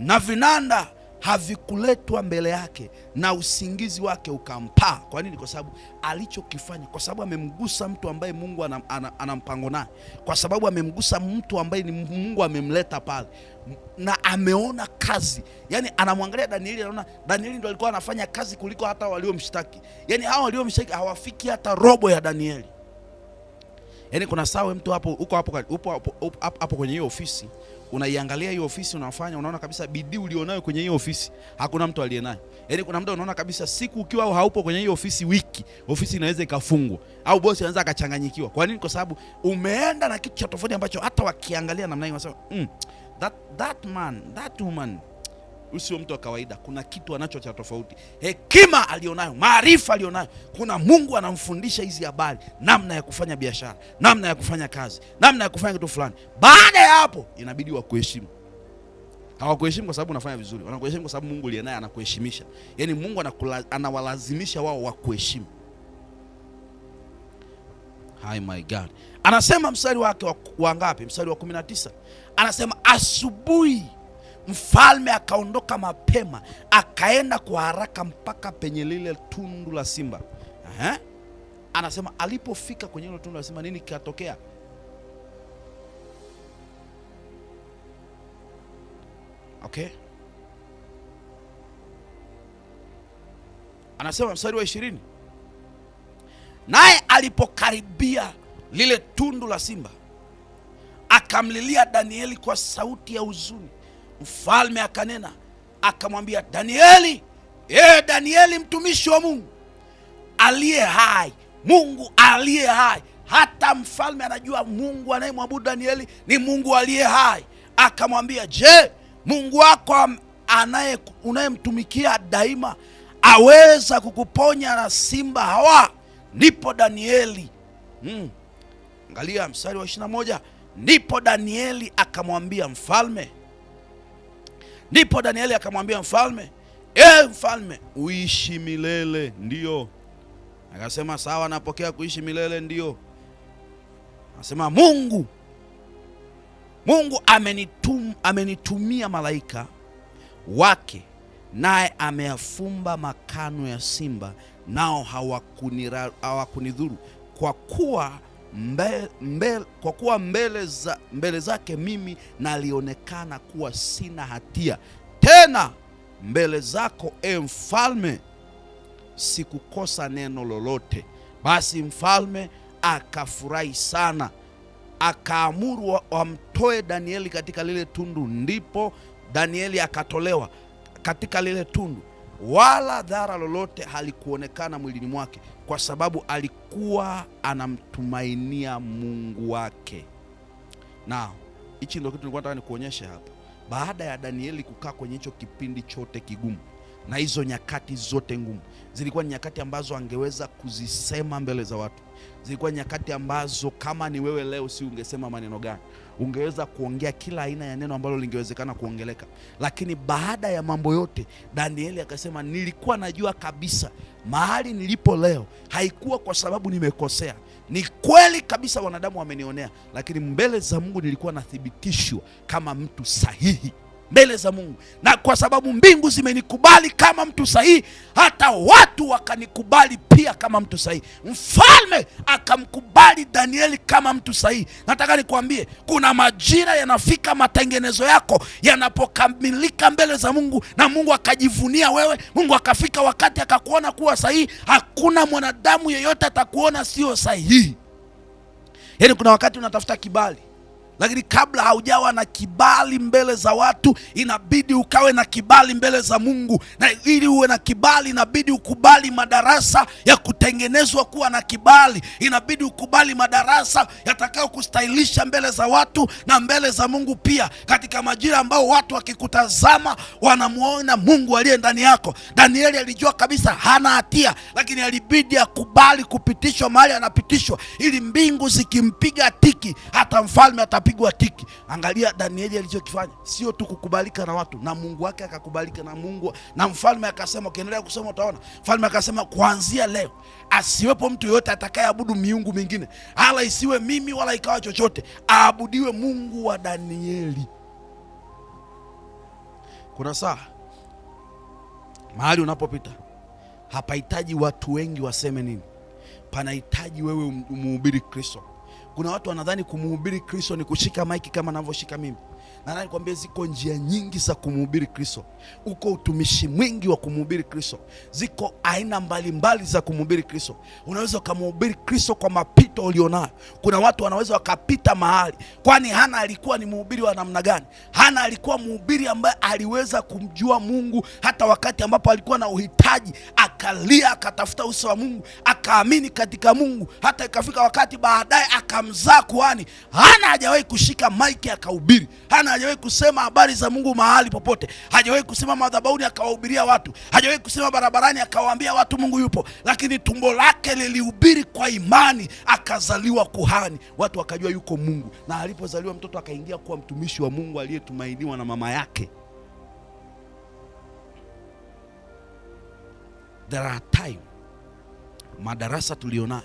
na vinanda havikuletwa mbele yake, na usingizi wake ukampaa. Kwa nini? Kwa sababu alichokifanya, kwa sababu amemgusa mtu ambaye Mungu ana mpango naye, kwa sababu amemgusa mtu ambaye ni Mungu amemleta pale, na ameona kazi. Yani anamwangalia Danieli, anaona Danieli ndo alikuwa anafanya kazi kuliko hata waliomshtaki. Yani hao waliomshtaki hawafiki hata robo ya Danieli. Yani kuna sawa mtu hapo kwenye hiyo ofisi, unaiangalia hiyo ofisi unafanya, unaona kabisa bidii ulionayo kwenye hiyo ofisi hakuna mtu aliyenayo. Yaani kuna muda unaona kabisa siku ukiwa haupo kwenye hiyo ofisi, wiki ofisi inaweza ikafungwa au bosi anaweza akachanganyikiwa. Kwa nini? Kwa sababu umeenda na kitu cha tofauti ambacho hata wakiangalia namna hiyo wanasema that woman, usio mtu wa kawaida, kuna kitu anacho cha tofauti. Hekima alionayo, maarifa alionayo. Kuna Mungu anamfundisha hizi habari, namna ya kufanya biashara, namna ya kufanya kazi, namna ya kufanya kitu fulani. Baada ya hapo inabidi wakuheshimu. Hawakuheshimu kwa sababu unafanya vizuri, wanakuheshimu kwa sababu Mungu aliye naye anakuheshimisha. Yaani Mungu anawalazimisha wao wakuheshimu. Hi my God. Anasema mstari wake wa ngapi? Mstari wa 19. Anasema asubuhi mfalme akaondoka mapema, akaenda kwa haraka mpaka penye lile tundu la simba. Anasema alipofika kwenye lile tundu la simba, nini kikatokea? Okay. Anasema mstari wa 20. Naye alipokaribia lile tundu la simba, akamlilia Danieli kwa sauti ya huzuni. Mfalme akanena akamwambia Danieli, Danieli mtumishi wa Mungu aliye hai, Mungu aliye hai. Hata mfalme anajua Mungu anayemwabudu Danieli ni Mungu aliye hai. Akamwambia, je, Mungu wako unayemtumikia daima aweza kukuponya na simba hawa? Ndipo Danieli angalia mstari wa 21. Ndipo Danieli akamwambia mfalme, mfalme, uishi milele. Ndio. Akasema sawa, napokea kuishi milele. Ndio. Anasema Mungu amenitumia malaika wake, naye ameyafumba makano ya simba, nao hawakunidhuru, kwa kuwa mbele zake mimi nalionekana kuwa sina hatia. Tena mbele zako, mfalme, sikukosa neno lolote. Basi mfalme akafurahi sana, akaamuru wamtoe Danieli katika lile tundu. Ndipo Danieli akatolewa katika lile tundu, wala dhara lolote halikuonekana mwilini mwake, kwa sababu alikuwa anamtumainia Mungu wake. Na hichi ndio kitu nilikuwa nataka nikuonyeshe hapa. Baada ya Danieli kukaa kwenye hicho kipindi chote kigumu na hizo nyakati zote ngumu, zilikuwa ni nyakati ambazo angeweza kuzisema mbele za watu. Zilikuwa nyakati ambazo kama ni wewe leo, si ungesema maneno gani? Ungeweza kuongea kila aina ya neno ambalo lingewezekana kuongeleka. Lakini baada ya mambo yote, Danieli akasema, nilikuwa najua kabisa mahali nilipo leo haikuwa kwa sababu nimekosea. Ni kweli kabisa wanadamu wamenionea, lakini mbele za Mungu nilikuwa nathibitishwa kama mtu sahihi mbele za Mungu, na kwa sababu mbingu zimenikubali kama mtu sahihi, hata watu wakanikubali pia kama mtu sahihi. Mfalme akamkubali Danieli kama mtu sahihi. Nataka nikwambie, kuna majira yanafika, matengenezo yako yanapokamilika mbele za Mungu na Mungu akajivunia wewe, Mungu akafika wakati akakuona kuwa sahihi, hakuna mwanadamu yeyote atakuona sio sahihi. Yaani kuna wakati unatafuta kibali, lakini kabla haujawa na kibali mbele za watu, inabidi ukawe na kibali mbele za Mungu. Na ili uwe na kibali, inabidi ukubali madarasa ya kutengenezwa kuwa na kibali. Inabidi ukubali madarasa yatakao kustahilisha mbele za watu na mbele za Mungu pia, katika majira ambao watu wakikutazama wanamuona Mungu aliye ndani yako. Danieli alijua kabisa hana hatia, lakini alibidi akubali kupitishwa mahali anapitishwa, ili mbingu zikimpiga tiki, hata mfalme atapigwa tiki. Angalia Danieli alichokifanya, sio tu kukubalika na watu, na Mungu wake akakubalika na Mungu. Na mfalme akasema, ukiendelea kusoma utaona, mfalme akasema, kuanzia leo asiwepo mtu yoyote atakayeabudu miungu mingine, hala isiwe mimi wala ikawa chochote, aabudiwe Mungu wa Danieli. Kuna saa mahali unapopita hapahitaji watu wengi waseme nini, panahitaji wewe umhubiri Kristo. Kuna watu wanadhani kumhubiri Kristo ni kushika maiki kama ninavyoshika mimi. Na nani kwambia, ziko njia nyingi za kumhubiri Kristo. Uko utumishi mwingi wa kumhubiri Kristo. Ziko aina mbalimbali za kumhubiri Kristo. Unaweza kumhubiri Kristo kwa mapito ulionayo. Kuna watu wanaweza wakapita mahali. Kwani Hana alikuwa ni mhubiri wa namna gani? Hana alikuwa mhubiri ambaye aliweza kumjua Mungu hata wakati ambapo alikuwa na uhitaji, akalia, akatafuta uso wa Mungu, akaamini katika Mungu, hata ikafika wakati baadaye akamzaa kuhani. Hana hajawahi kushika maiki akahubiri. Hana hajawahi kusema habari za Mungu mahali popote. Hajawahi kusema madhabahuni akawahubiria watu. Hajawahi kusema barabarani akawaambia watu Mungu yupo. Lakini tumbo lake lilihubiri kwa imani, akazaliwa kuhani. Watu wakajua yuko Mungu. Na alipozaliwa mtoto akaingia kuwa mtumishi wa Mungu aliyetumainiwa na mama yake. There are time, madarasa tulionayo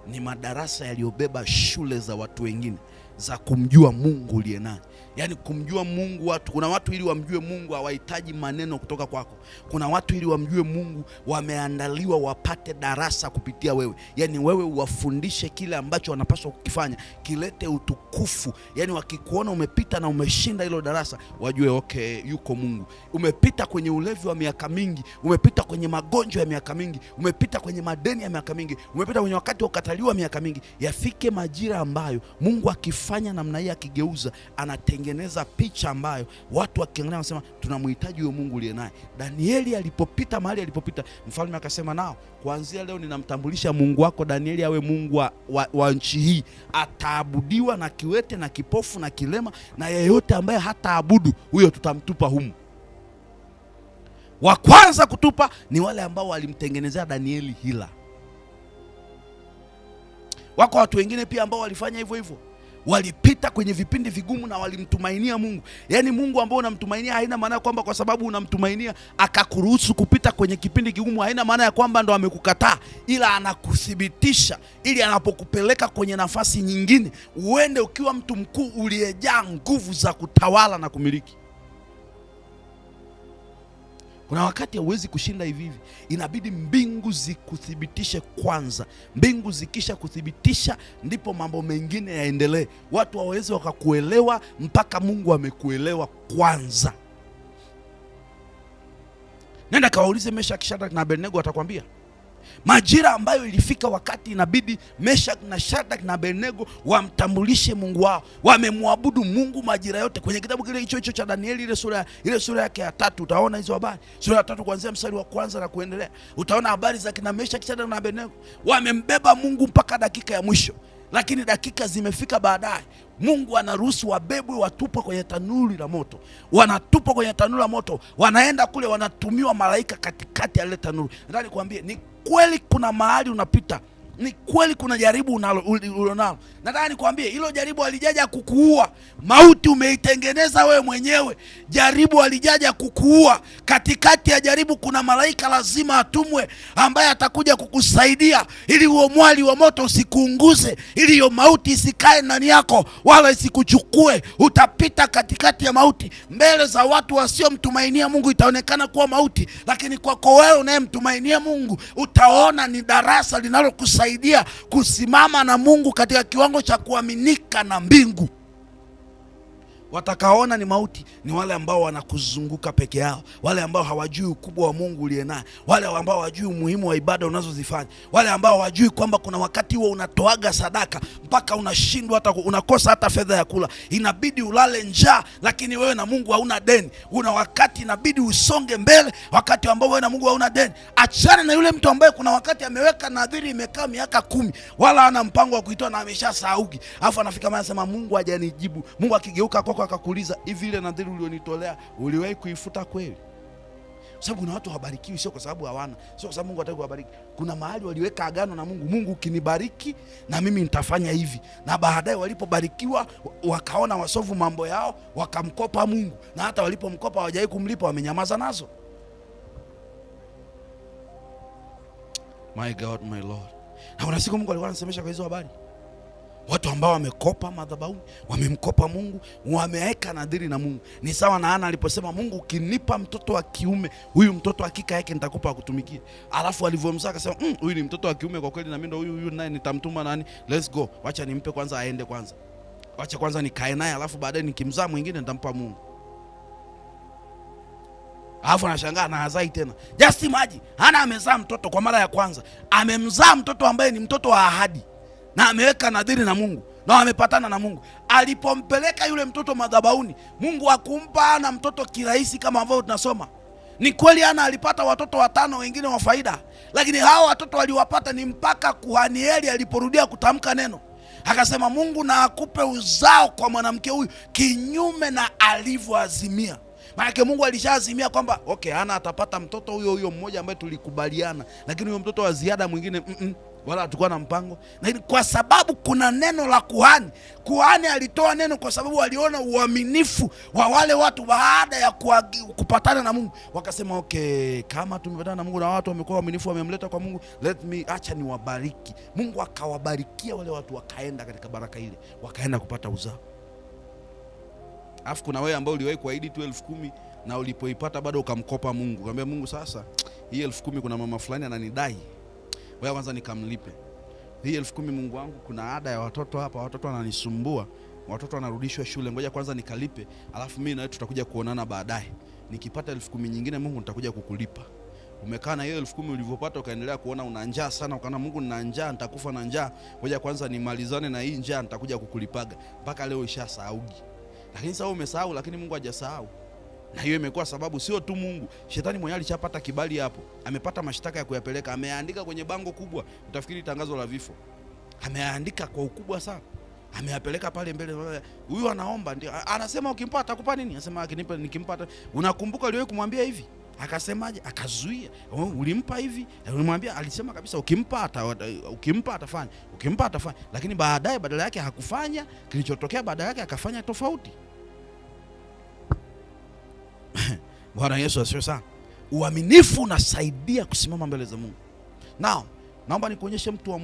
ni madarasa yaliyobeba shule za watu wengine za kumjua Mungu uliye naye. Yaani kumjua Mungu watu. Kuna watu ili wamjue Mungu hawahitaji maneno kutoka kwako. Kuna watu ili wamjue Mungu wameandaliwa wapate darasa kupitia wewe. Yaani wewe uwafundishe kile ambacho wanapaswa kukifanya, kilete utukufu. Yaani wakikuona umepita na umeshinda hilo darasa, wajue okay, yuko Mungu. Umepita kwenye ulevi wa miaka mingi, umepita kwenye magonjwa ya miaka mingi, umepita kwenye madeni ya miaka mingi, umepita kwenye wakati wa kukataliwa miaka mingi. Yafike majira ambayo Mungu akifanya namna hii, akigeuza, anatengeneza picha ambayo watu wakiangalia wanasema tunamhitaji huyo Mungu uliye naye. Danieli alipopita mahali alipopita, mfalme akasema, nao kuanzia leo ninamtambulisha Mungu wako Danieli awe Mungu wa nchi hii. Ataabudiwa na kiwete na kipofu na kilema, na yeyote ambaye hataabudu huyo tutamtupa humu. Wa kwanza kutupa ni wale ambao walimtengenezea Danieli hila. Wako watu wengine pia ambao walifanya hivyo hivyo. Walipita kwenye vipindi vigumu na walimtumainia Mungu. Yaani Mungu ambao unamtumainia haina maana ya kwamba kwa sababu unamtumainia akakuruhusu kupita kwenye kipindi kigumu, haina maana ya kwamba ndo amekukataa, ila anakuthibitisha ili anapokupeleka kwenye nafasi nyingine uende ukiwa mtu mkuu uliyejaa nguvu za kutawala na kumiliki. Kuna wakati hauwezi kushinda hivi hivi. Inabidi mbingu zikuthibitishe kwanza. Mbingu zikisha kuthibitisha ndipo mambo mengine yaendelee. Watu hawawezi wakakuelewa mpaka Mungu amekuelewa kwanza. Nenda kawaulize Meshaki, Shadraka na Abednego, watakwambia. majira ambayo ilifika wakati inabidi Meshaki na Shadraka na Abednego wamtambulishe Mungu wao. Wamemwabudu Mungu majira yote. Kwenye kitabu kile hicho cha Danieli, ile sura yake ya 3, utaona hizo habari. Sura ya 3 kuanzia mstari wa 1 na kuendelea, utaona habari za kina Meshaki, Shadraka na Abednego. Wamembeba Mungu mpaka dakika ya mwisho, lakini dakika zimefika baadaye, Mungu anaruhusu wabebwe, watupwe kwenye tanuri la moto. Wanatupwa kwenye tanuri la moto, wanaenda kule, wanatumiwa malaika katikati ya ile tanuri. Nataka nikwambie, ni kweli kuna mahali unapita, ni kweli kuna jaribu unalonalo. Nataka nikwambie, hilo jaribu halijaja kukuua. Mauti umeitengeneza wewe mwenyewe. Jaribu halijaja kukuua. Katikati ya jaribu kuna malaika lazima atumwe, ambaye atakuja kukusaidia ili huo mwali wa moto usikuunguze, ili hiyo mauti isikae ndani yako wala isikuchukue. Utapita katikati ya mauti. Mbele za watu wasiomtumainia Mungu itaonekana kuwa mauti, lakini kwako wewe unayemtumainia Mungu utaona ni darasa linalokusaidia kusimama na Mungu katika kiwango cha kuaminika na mbingu. Watakaona ni mauti ni wale ambao wanakuzunguka peke yao, wale ambao hawajui ukubwa wa Mungu uliye naye, wale ambao hawajui umuhimu wa ibada unazozifanya, wale ambao hawajui kwamba kuna wakati huo unatoaga sadaka mpaka unashindwa, hata unakosa hata fedha ya kula, inabidi ulale njaa, lakini wewe na Mungu hauna deni. Una wakati inabidi usonge mbele, wakati ambao wewe na Mungu hauna deni. Achana na yule mtu ambaye kuna wakati ameweka nadhiri imekaa miaka 10 wala hana mpango wa kuitoa na ameshasahauki, alafu anafika mahali anasema Mungu hajanijibu. Mungu akigeuka kwako akakuuliza, hivi ile nadhiri ulionitolea uliwahi kuifuta kweli? Sababu kuna watu habarikiwi sio kwa sababu hawana, sio kwa sababu Mungu hataki kuwabariki. Kuna mahali waliweka agano na Mungu, Mungu ukinibariki na mimi nitafanya hivi, na baadaye walipobarikiwa wakaona wasovu mambo yao, wakamkopa Mungu, na hata walipomkopa hawajawahi kumlipa, wamenyamaza nazo. My God, my Lord. Na kuna siku Mungu alikuwa anasemesha kwa hizo habari, watu ambao wamekopa madhabahuni, wamemkopa Mungu, wameweka nadhiri na Mungu. Ni sawa na Ana aliposema, Mungu ukinipa mtoto wa kiume, huyu mtoto hakika yake nitakupa akutumikie. Alafu alivyomzaa akasema, huyu ni mtoto wa kiume kwa kweli, na mimi ndo huyu naye nitamtuma nani? Let's go. Wacha nimpe kwanza aende kwanza. Wacha kwanza nikae naye, alafu baadaye nikimzaa mwingine nitampa Mungu. Alafu anashangaa na hazai tena. Just imagine, Ana amezaa mtoto kwa mara ya kwanza. Amemzaa mtoto ambaye ni mtoto wa ahadi, na ameweka nadhiri na Mungu, na amepatana na Mungu. Alipompeleka yule mtoto madhabahuni, Mungu hakumpa Ana mtoto kirahisi kama ambavyo tunasoma. Ni kweli Ana alipata watoto 5 wengine wa faida, lakini hao watoto waliwapata ni mpaka kuhani Eli aliporudia kutamka neno, akasema Mungu na akupe uzao kwa mwanamke huyu kinyume na alivyoazimia. Maana Mungu alishaazimia kwamba okay, Ana atapata mtoto huyo mmoja ambaye tulikubaliana, lakini huyo mtoto wa ziada mwingine wala hatakuwa na mpango. Lakini kwa sababu kuna neno la kuhani alitoa neno kwa sababu aliona uaminifu wa wale watu baada ya kupatana na Mungu. Wakasema okay, kama tumepatana na Mungu na watu wamekuwa waaminifu, wamemleta kwa Mungu, acha niwabariki. Mungu akawabarikia wale watu, wakaenda katika baraka ile, wakaenda kupata uzao. Alafu kuna wewe ambao uliwahi kuahidi tu 10,000 na ulipoipata bado ukamkopa Mungu. Ukamwambia Mungu, sasa hii 10,000 kuna mama fulani ananidai, wewe kwanza nikamlipe. Hii 10,000 Mungu wangu, kuna ada ya watoto hapa, watoto wananisumbua, watoto wanarudishwa shule, ngoja kwanza nikalipe, alafu mimi na wewe tutakuja kuonana baadaye. Nikipata 10,000 nyingine Mungu nitakuja kukulipa. Umekaa na hiyo 10,000 ulivyopata ukaendelea kuona una njaa sana, ukaona Mungu nina njaa, nitakufa na njaa, ngoja kwanza nimalizane na hii njaa, nitakuja kukulipaga. Mpaka leo ishasahaugi. Lakini sasa umesahau, lakini Mungu hajasahau. Na hiyo imekuwa sababu sio tu Mungu, shetani mwenyewe alishapata kibali hapo. Amepata mashtaka ya kuyapeleka, ameandika kwenye bango kubwa, utafikiri tangazo la vifo. Ameandika kwa ukubwa sana. Ameyapeleka pale mbele. Huyu anaomba, ndio anasema ukimpa atakupa nini? Anasema akinipa nikimpa. Unakumbuka aliwahi kumwambia hivi? Akasemaje? Akazuia. Ulimpa hivi? Ulimwambia, alisema kabisa ukimpa atafanya. Ukimpa atafanya. Lakini baadaye badala yake hakufanya, kilichotokea baada yake akafanya tofauti. Bwana Yesu asifiwe sana. Uaminifu unasaidia kusimama mbele za Mungu. Now, naomba nikuonyeshe mtu wa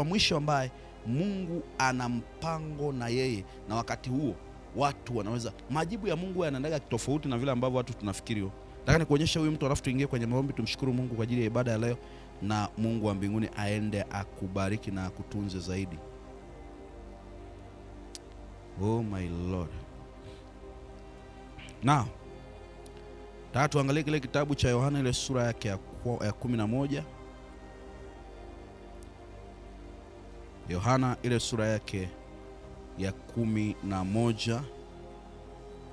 mwisho ambaye Mungu ana mpango na yeye, na wakati huo watu wanaweza, majibu ya Mungu yanaendaga tofauti na vile ambavyo watu tunafikiri. Nataka nikuonyeshe huyu mtu, alafu tuingie kwenye maombi, tumshukuru Mungu kwa ajili ya ibada ya leo, na Mungu wa mbinguni aende akubariki na akutunze zaidi. Oh my Lord. Now, Tatu, angalia kile kitabu cha Yohana ile sura yake ya 11. Yohana ile sura yake ya 11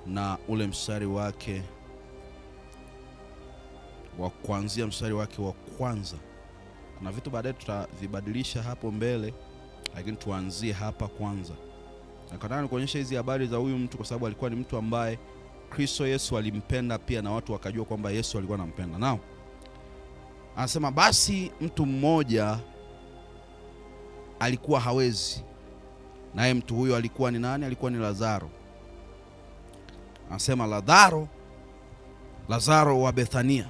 na ule mstari wake wa kuanzia mstari wake wa kwanza. Kuna vitu baadaye tutavibadilisha hapo mbele, lakini tuanzie hapa kwanza. Nataka nikuonyesha hizi habari za huyu mtu kwa sababu alikuwa ni mtu ambaye Kristo Yesu alimpenda pia na watu wakajua kwamba Yesu alikuwa anampenda. Nao anasema basi mtu mmoja alikuwa hawezi. Naye mtu huyo alikuwa ni nani? Alikuwa ni Lazaro. Anasema Lazaro wa Bethania,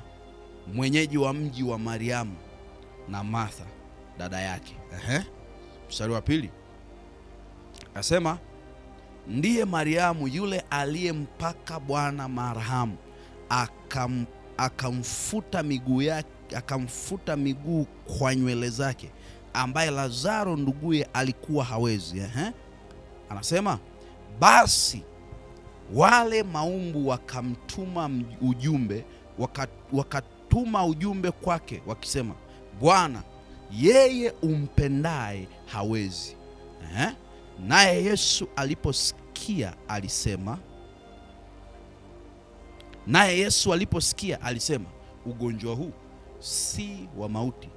mwenyeji wa mji wa Mariamu na Martha dada yake. Mstari wa pili. Anasema ndiye Mariamu yule aliyempaka Bwana marhamu, akamfuta miguu yake, akamfuta miguu kwa nywele zake, ambaye Lazaro nduguye alikuwa hawezi. Anasema basi wale maumbu wakamtuma ujumbe, wakatuma ujumbe kwake wakisema, Bwana, yeye umpendaye hawezi. Naye Yesu aliposikia alisema, ugonjwa huu si wa mauti,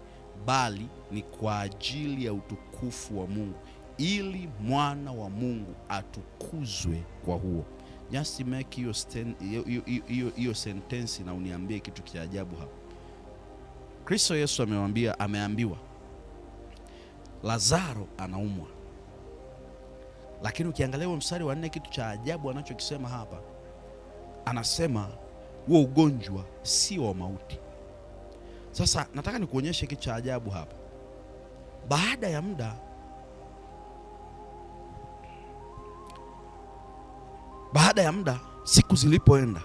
bali ni kwa ajili ya utukufu wa Mungu, ili mwana wa Mungu atukuzwe kwa huo. Just make hiyo sentence na uniambie kitu cha ajabu hapa. Kristo Yesu ameambiwa Lazaro anaumwa. Lakini ukiangalia huo mstari wa 4, kitu cha ajabu anachokisema hapa, anasema huo ugonjwa sio wa mauti. Sasa nataka nikuonyeshe kitu cha ajabu hapa. Baada ya muda siku zilipoenda,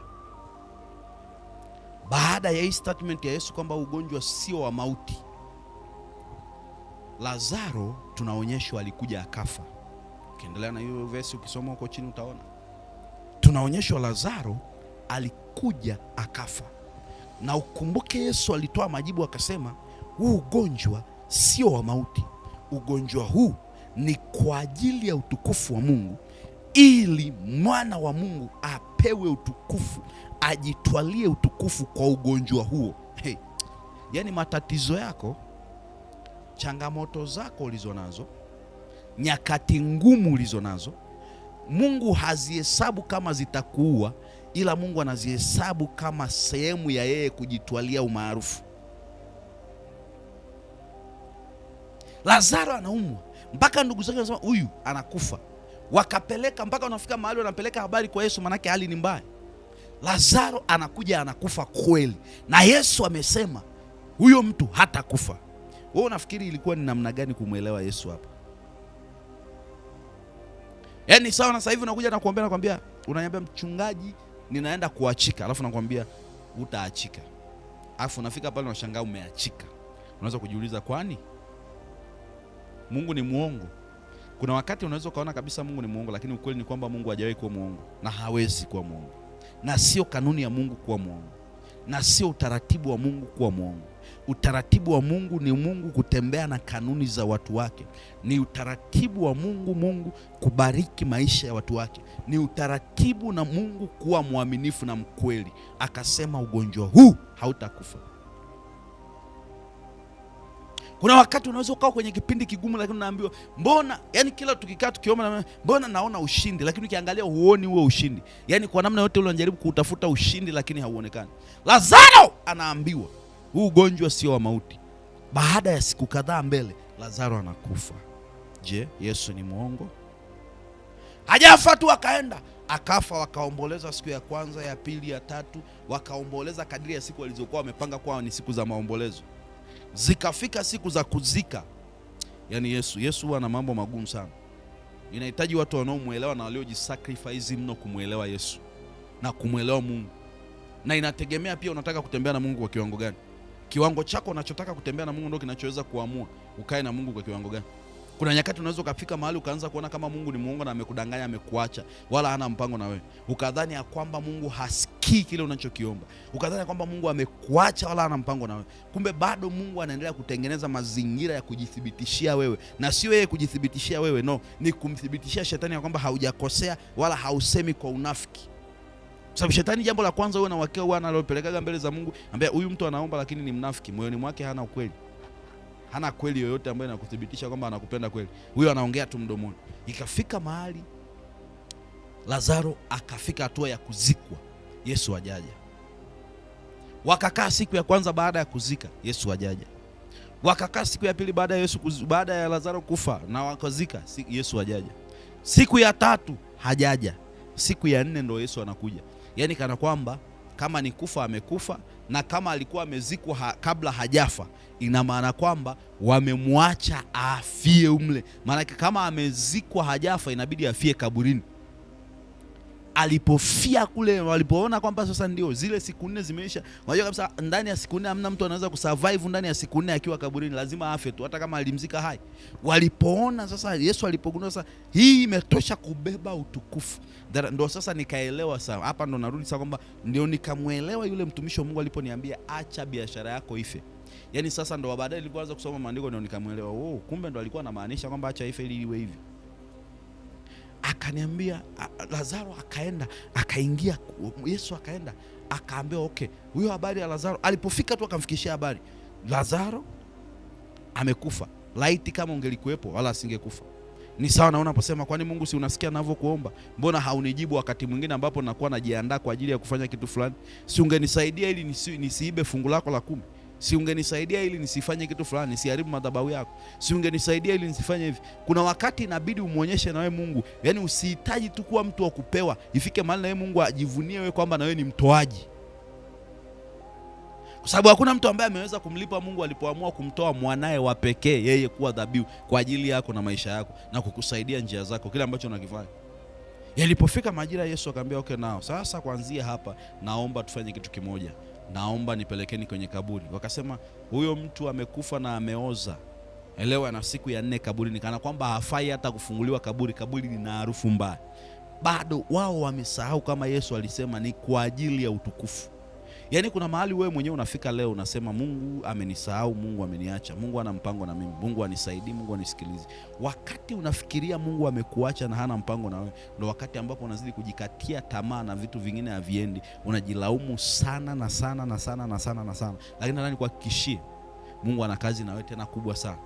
baada ya hii statement ya Yesu kwamba ugonjwa sio wa mauti, Lazaro tunaonyeshwa alikuja akafa. Ukiendelea na hiyo verse ukisoma huko chini utaona. Tunaonyeshwa Lazaro alikuja akafa. Na ukumbuke Yesu alitoa majibu akasema, huu ugonjwa sio wa mauti. Ugonjwa huu ni kwa ajili ya utukufu wa Mungu, ili mwana wa Mungu apewe utukufu, ajitwalie utukufu kwa ugonjwa huo. Yaani matatizo yako, changamoto zako ulizonazo, nyakati ngumu ulizonazo, Mungu hazihesabu kama zitakuua, ila Mungu anazihesabu kama sehemu ya yeye kujitwalia umaarufu. Lazaro anaumwa mpaka ndugu zake wanasema huyu anakufa. Wakapeleka mpaka wanafika mahali wanapeleka habari kwa Yesu, manake hali ni mbaya. Lazaro anakuja anakufa kweli, na Yesu amesema huyo mtu hatakufa. Wewe unafikiri ilikuwa ni namna gani kumuelewa Yesu hapa? Yaani sawa na sasa hivi unakuja na kuambia unaniambia mchungaji ninaenda kuachika, alafu nakwambia utaachika. Alafu unafika pale unashangaa umeachika. Unaweza kujiuliza kwani Mungu ni muongo? Kuna wakati unaweza kaona kabisa Mungu ni muongo, lakini ukweli ni kwamba Mungu hajawahi kuwa muongo na hawezi kuwa muongo. Na sio kanuni ya Mungu kuwa muongo, na sio utaratibu wa Mungu kuwa muongo. Utaratibu wa Mungu ni Mungu kutembea na kanuni za watu wake. Ni utaratibu wa Mungu kubariki maisha ya watu wake. Ni utaratibu na Mungu kuwa mwaminifu na mkweli. Akasema ugonjwa huu hautakufa. Kuna wakati unaweza ukawa kwenye kipindi kigumu, lakini unaambiwa mbona, yani kila tukikaa tukiomba, mbona naona ushindi, lakini ukiangalia huoni huo ushindi. Yani kwa namna yote ule unajaribu kutafuta ushindi lakini hauonekani. Lazaro anaambiwa huu ugonjwa sio wa mauti. Baada ya siku kadhaa mbele, Lazaro anakufa. Je, Yesu ni muongo? Hajafa tu akaenda akafa. Wakaomboleza siku ya kwanza, ya pili, ya tatu, wakaomboleza kadiri ya siku walizokuwa wamepanga kwao ni siku za maombolezo. Zikafika siku za kuzika. Yaani Yesu ana mambo magumu sana. Inahitaji watu wanaomuelewa na waliojisacrifice mno kumuelewa Yesu na kumuelewa Mungu. Na inategemea pia unataka kutembea na Mungu kwa kiwango gani. Kiwango chako unachotaka kutembea na Mungu ndio kinachoweza kuamua ukae na Mungu kwa kiwango gani. Kuna nyakati unaweza ukafika mahali ukaanza kuona kama Mungu ni muongo na amekudanganya, amekuacha, wala hana mpango na wewe. Ukadhani ya kwamba Mungu hasikii kile unachokiomba. Ukadhani ya kwamba Mungu amekuacha wala hana mpango na wewe. Kumbe bado Mungu anaendelea kutengeneza mazingira ya kujithibitishia wewe. Na sio yeye kujithibitishia wewe, no, ni kumthibitishia shetani ya kwamba haujakosea wala hausemi kwa unafiki. Sababu shetani jambo la kwanza wewe na wakeo wana alopelekaga mbele za Mungu, ambia huyu mtu anaomba lakini ni mnafiki, moyoni mwake hana ukweli. Hana kweli yoyote ambayo inakuthibitisha kwamba anakupenda kweli. Huyo anaongea tu mdomoni. Ikafika mahali Lazaro akafika hatua ya kuzikwa, Yesu hajaja. Wakakaa siku ya kwanza baada ya kuzika, Yesu hajaja. Wakakaa siku ya pili baada ya Lazaro kufa na wakazika, Yesu hajaja. Siku ya tatu hajaja. Siku ya 4 ndo Yesu anakuja. Yaani kana kwamba kama ni kufa amekufa, na kama alikuwa amezikwa kabla hajafa, ina maana kwamba wamemwacha afie umle. Maana kama amezikwa hajafa inabidi afie kaburini. Alipofia kule, walipoona kwamba sasa ndio zile siku 4 zimeisha. Unajua kabisa ndani ya siku 4 hamna mtu anaweza kusurvive ndani ya siku 4 akiwa kaburini, lazima afe tu hata kama alimzika hai. Walipoona sasa, Yesu alipogundua sasa hii imetosha kubeba utukufu, ndio sasa nikaelewa sasa. Hapa ndo narudi sasa kwamba ndio nikamuelewa yule mtumishi wa Mungu aliponiambia acha biashara yako ife. Yaani sasa ndo baadaye nilipoanza kusoma maandiko ndio nikamuelewa, kumbe ndo alikuwa anamaanisha kwamba acha ife ili iwe hivi. Akaniambia Lazaro akaenda, akaingia, Yesu akaenda, akaambia okay, huyo habari ya Lazaro. Alipofika tu akamfikishia habari, Lazaro amekufa. Laiti kama ungelikuwepo wala asingekufa. Ni sawa na unaposema kwani Mungu si unasikia ninavyokuomba? Mbona haunijibu wakati mwingine ambapo nakuwa najiandaa kwa ajili ya kufanya kitu fulani? Si ungenisaidia ili nisiibe fungu lako la 10? Si ungenisaidia ili nisifanye kitu fulani, nisiharibu madhabahu yako? Si ungenisaidia ili nisifanye hivi? Kuna wakati inabidi umuonyeshe na wewe Mungu. Yaani usihitaji tu kuwa mtu wa kupewa, ifike mahali na wewe Mungu ajivunie wewe kwamba na wewe ni mtoaji. Kwa sababu hakuna mtu ambaye ameweza kumlipa Mungu alipoamua kumtoa mwanae wa pekee yeye kuwa dhabihu kwa ajili yako na maisha yako na kukusaidia njia zako, kile ambacho unakifanya. Yalipofika majira, Yesu akamwambia okay, nao sasa kuanzia hapa naomba tufanye kitu kimoja. Naomba nipelekeni kwenye kaburi. Wakasema huyo mtu amekufa na ameoza. Elewa, na siku ya 4 kaburini, kana kwamba hafai hata kufunguliwa kaburi. Kaburi lina harufu mbaya. Bado wao wamesahau kama Yesu alisema ni kwa ajili ya utukufu. Yaani kuna mahali wewe mwenyewe unafika leo unasema Mungu amenisahau, Mungu ameniacha, Mungu hana mpango na mimi, Mungu anisaidie, Mungu anisikilize. Wakati unafikiria Mungu amekuacha na hana mpango na wewe, ndio wakati ambapo unazidi kujikatia tamaa na vitu vingine haviendi. Unajilaumu sana na sana na sana na sana na sana. Lakini nadhani kuhakikishie Mungu ana kazi na wewe tena kubwa sana.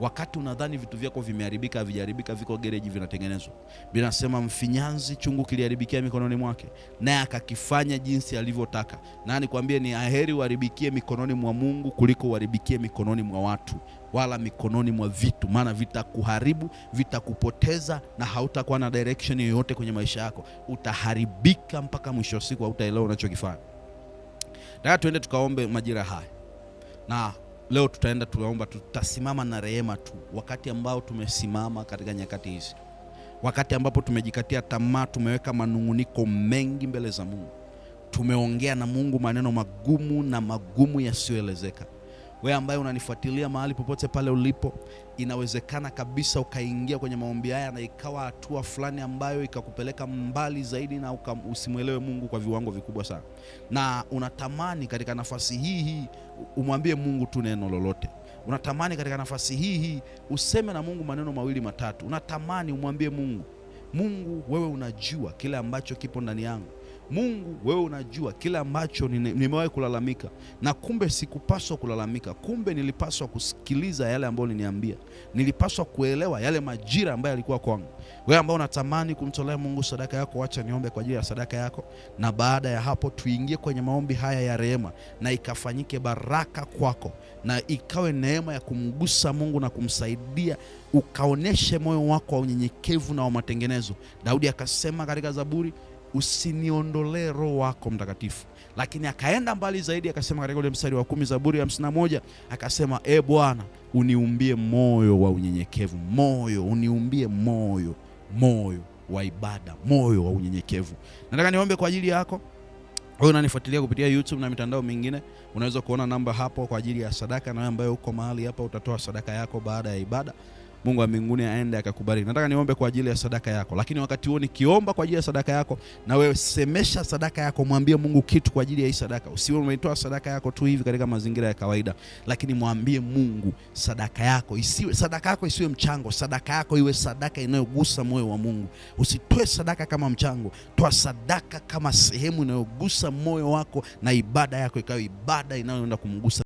Wakati unadhani vitu vyako vimeharibika, havijaribika, viko gereji vinatengenezwa. Biblia inasema mfinyanzi chungu kiliharibikia mikononi mwake, naye akakifanya jinsi alivyotaka. Na nikwambie ni aheri uharibikie mikononi mwa Mungu kuliko uharibikie mikononi mwa watu, wala mikononi mwa vitu, maana vitakuharibu, vitakupoteza na hautakuwa na direction yoyote kwenye maisha yako. Utaharibika mpaka mwisho wa siku, hautaelewa unachokifanya. Nataka tuende tukaombe majira haya. Na leo tutaenda tunaomba, tutasimama na rehema tu. Wakati ambao tumesimama katika nyakati hizi, wakati ambapo tumejikatia tamaa, tumeweka manunguniko mengi mbele za Mungu, tumeongea na Mungu maneno magumu yasiyoelezeka. Wewe ambaye unanifuatilia mahali popote pale ulipo, inawezekana kabisa ukaingia kwenye maombi haya na ikawa hatua fulani ambayo ikakupeleka mbali zaidi na usimuelewe Mungu kwa viwango vikubwa sana. Na unatamani katika nafasi hii umwambie Mungu tu neno lolote. Unatamani katika nafasi hii useme na Mungu maneno 2 matatu. Unatamani umwambie Mungu, Mungu wewe unajua kile ambacho kipo ndani yangu. Mungu wewe unajua kile ambacho nimewahi kulalamika, na kumbe sikupaswa kulalamika. Kumbe nilipaswa kusikiliza yale ambayo uliniambia. Nilipaswa kuelewa yale majira ambayo yalikuwa kwangu. Wewe ambao unatamani kumtolea Mungu sadaka yako, acha niombe kwa ajili ya sadaka yako, na baada ya hapo tuingie kwenye maombi haya ya rehema, na ikafanyike baraka kwako, na ikawe neema ya kumgusa Mungu na kumsaidia, ukaoneshe moyo wako wa unyenyekevu na wa matengenezo. Daudi akasema katika Zaburi, usiniondolee Roho wako Mtakatifu. Lakini akaenda mbali zaidi akasema katika ule mstari wa 10 Zaburi ya 51, akasema Bwana uniumbie moyo wa unyenyekevu, uniumbie moyo wa ibada, moyo wa unyenyekevu. Nataka niombe kwa ajili yako. Wewe unanifuatilia kupitia YouTube na mitandao mingine, unaweza kuona namba hapo kwa ajili ya sadaka, na wewe ambaye uko mahali hapa utatoa sadaka yako baada ya ibada. Mungu wa mbinguni aende akakubariki. Nataka niombe kwa ajili ya sadaka yako, lakini wakati huo nikiomba kwa ajili ya sadaka yako, na wewe semesha sadaka yako, mwambie Mungu kitu kwa ajili ya hii sadaka. Usiwe umeitoa sadaka yako tu hivi katika mazingira ya kawaida, lakini mwambie Mungu sadaka yako isiwe mchango, sadaka yako iwe sadaka inayogusa moyo wa Mungu. Usitoe sadaka kama mchango, toa sadaka kama sehemu inayogusa moyo wako, na ibada yako ikawa ibada inayoenda kumgusa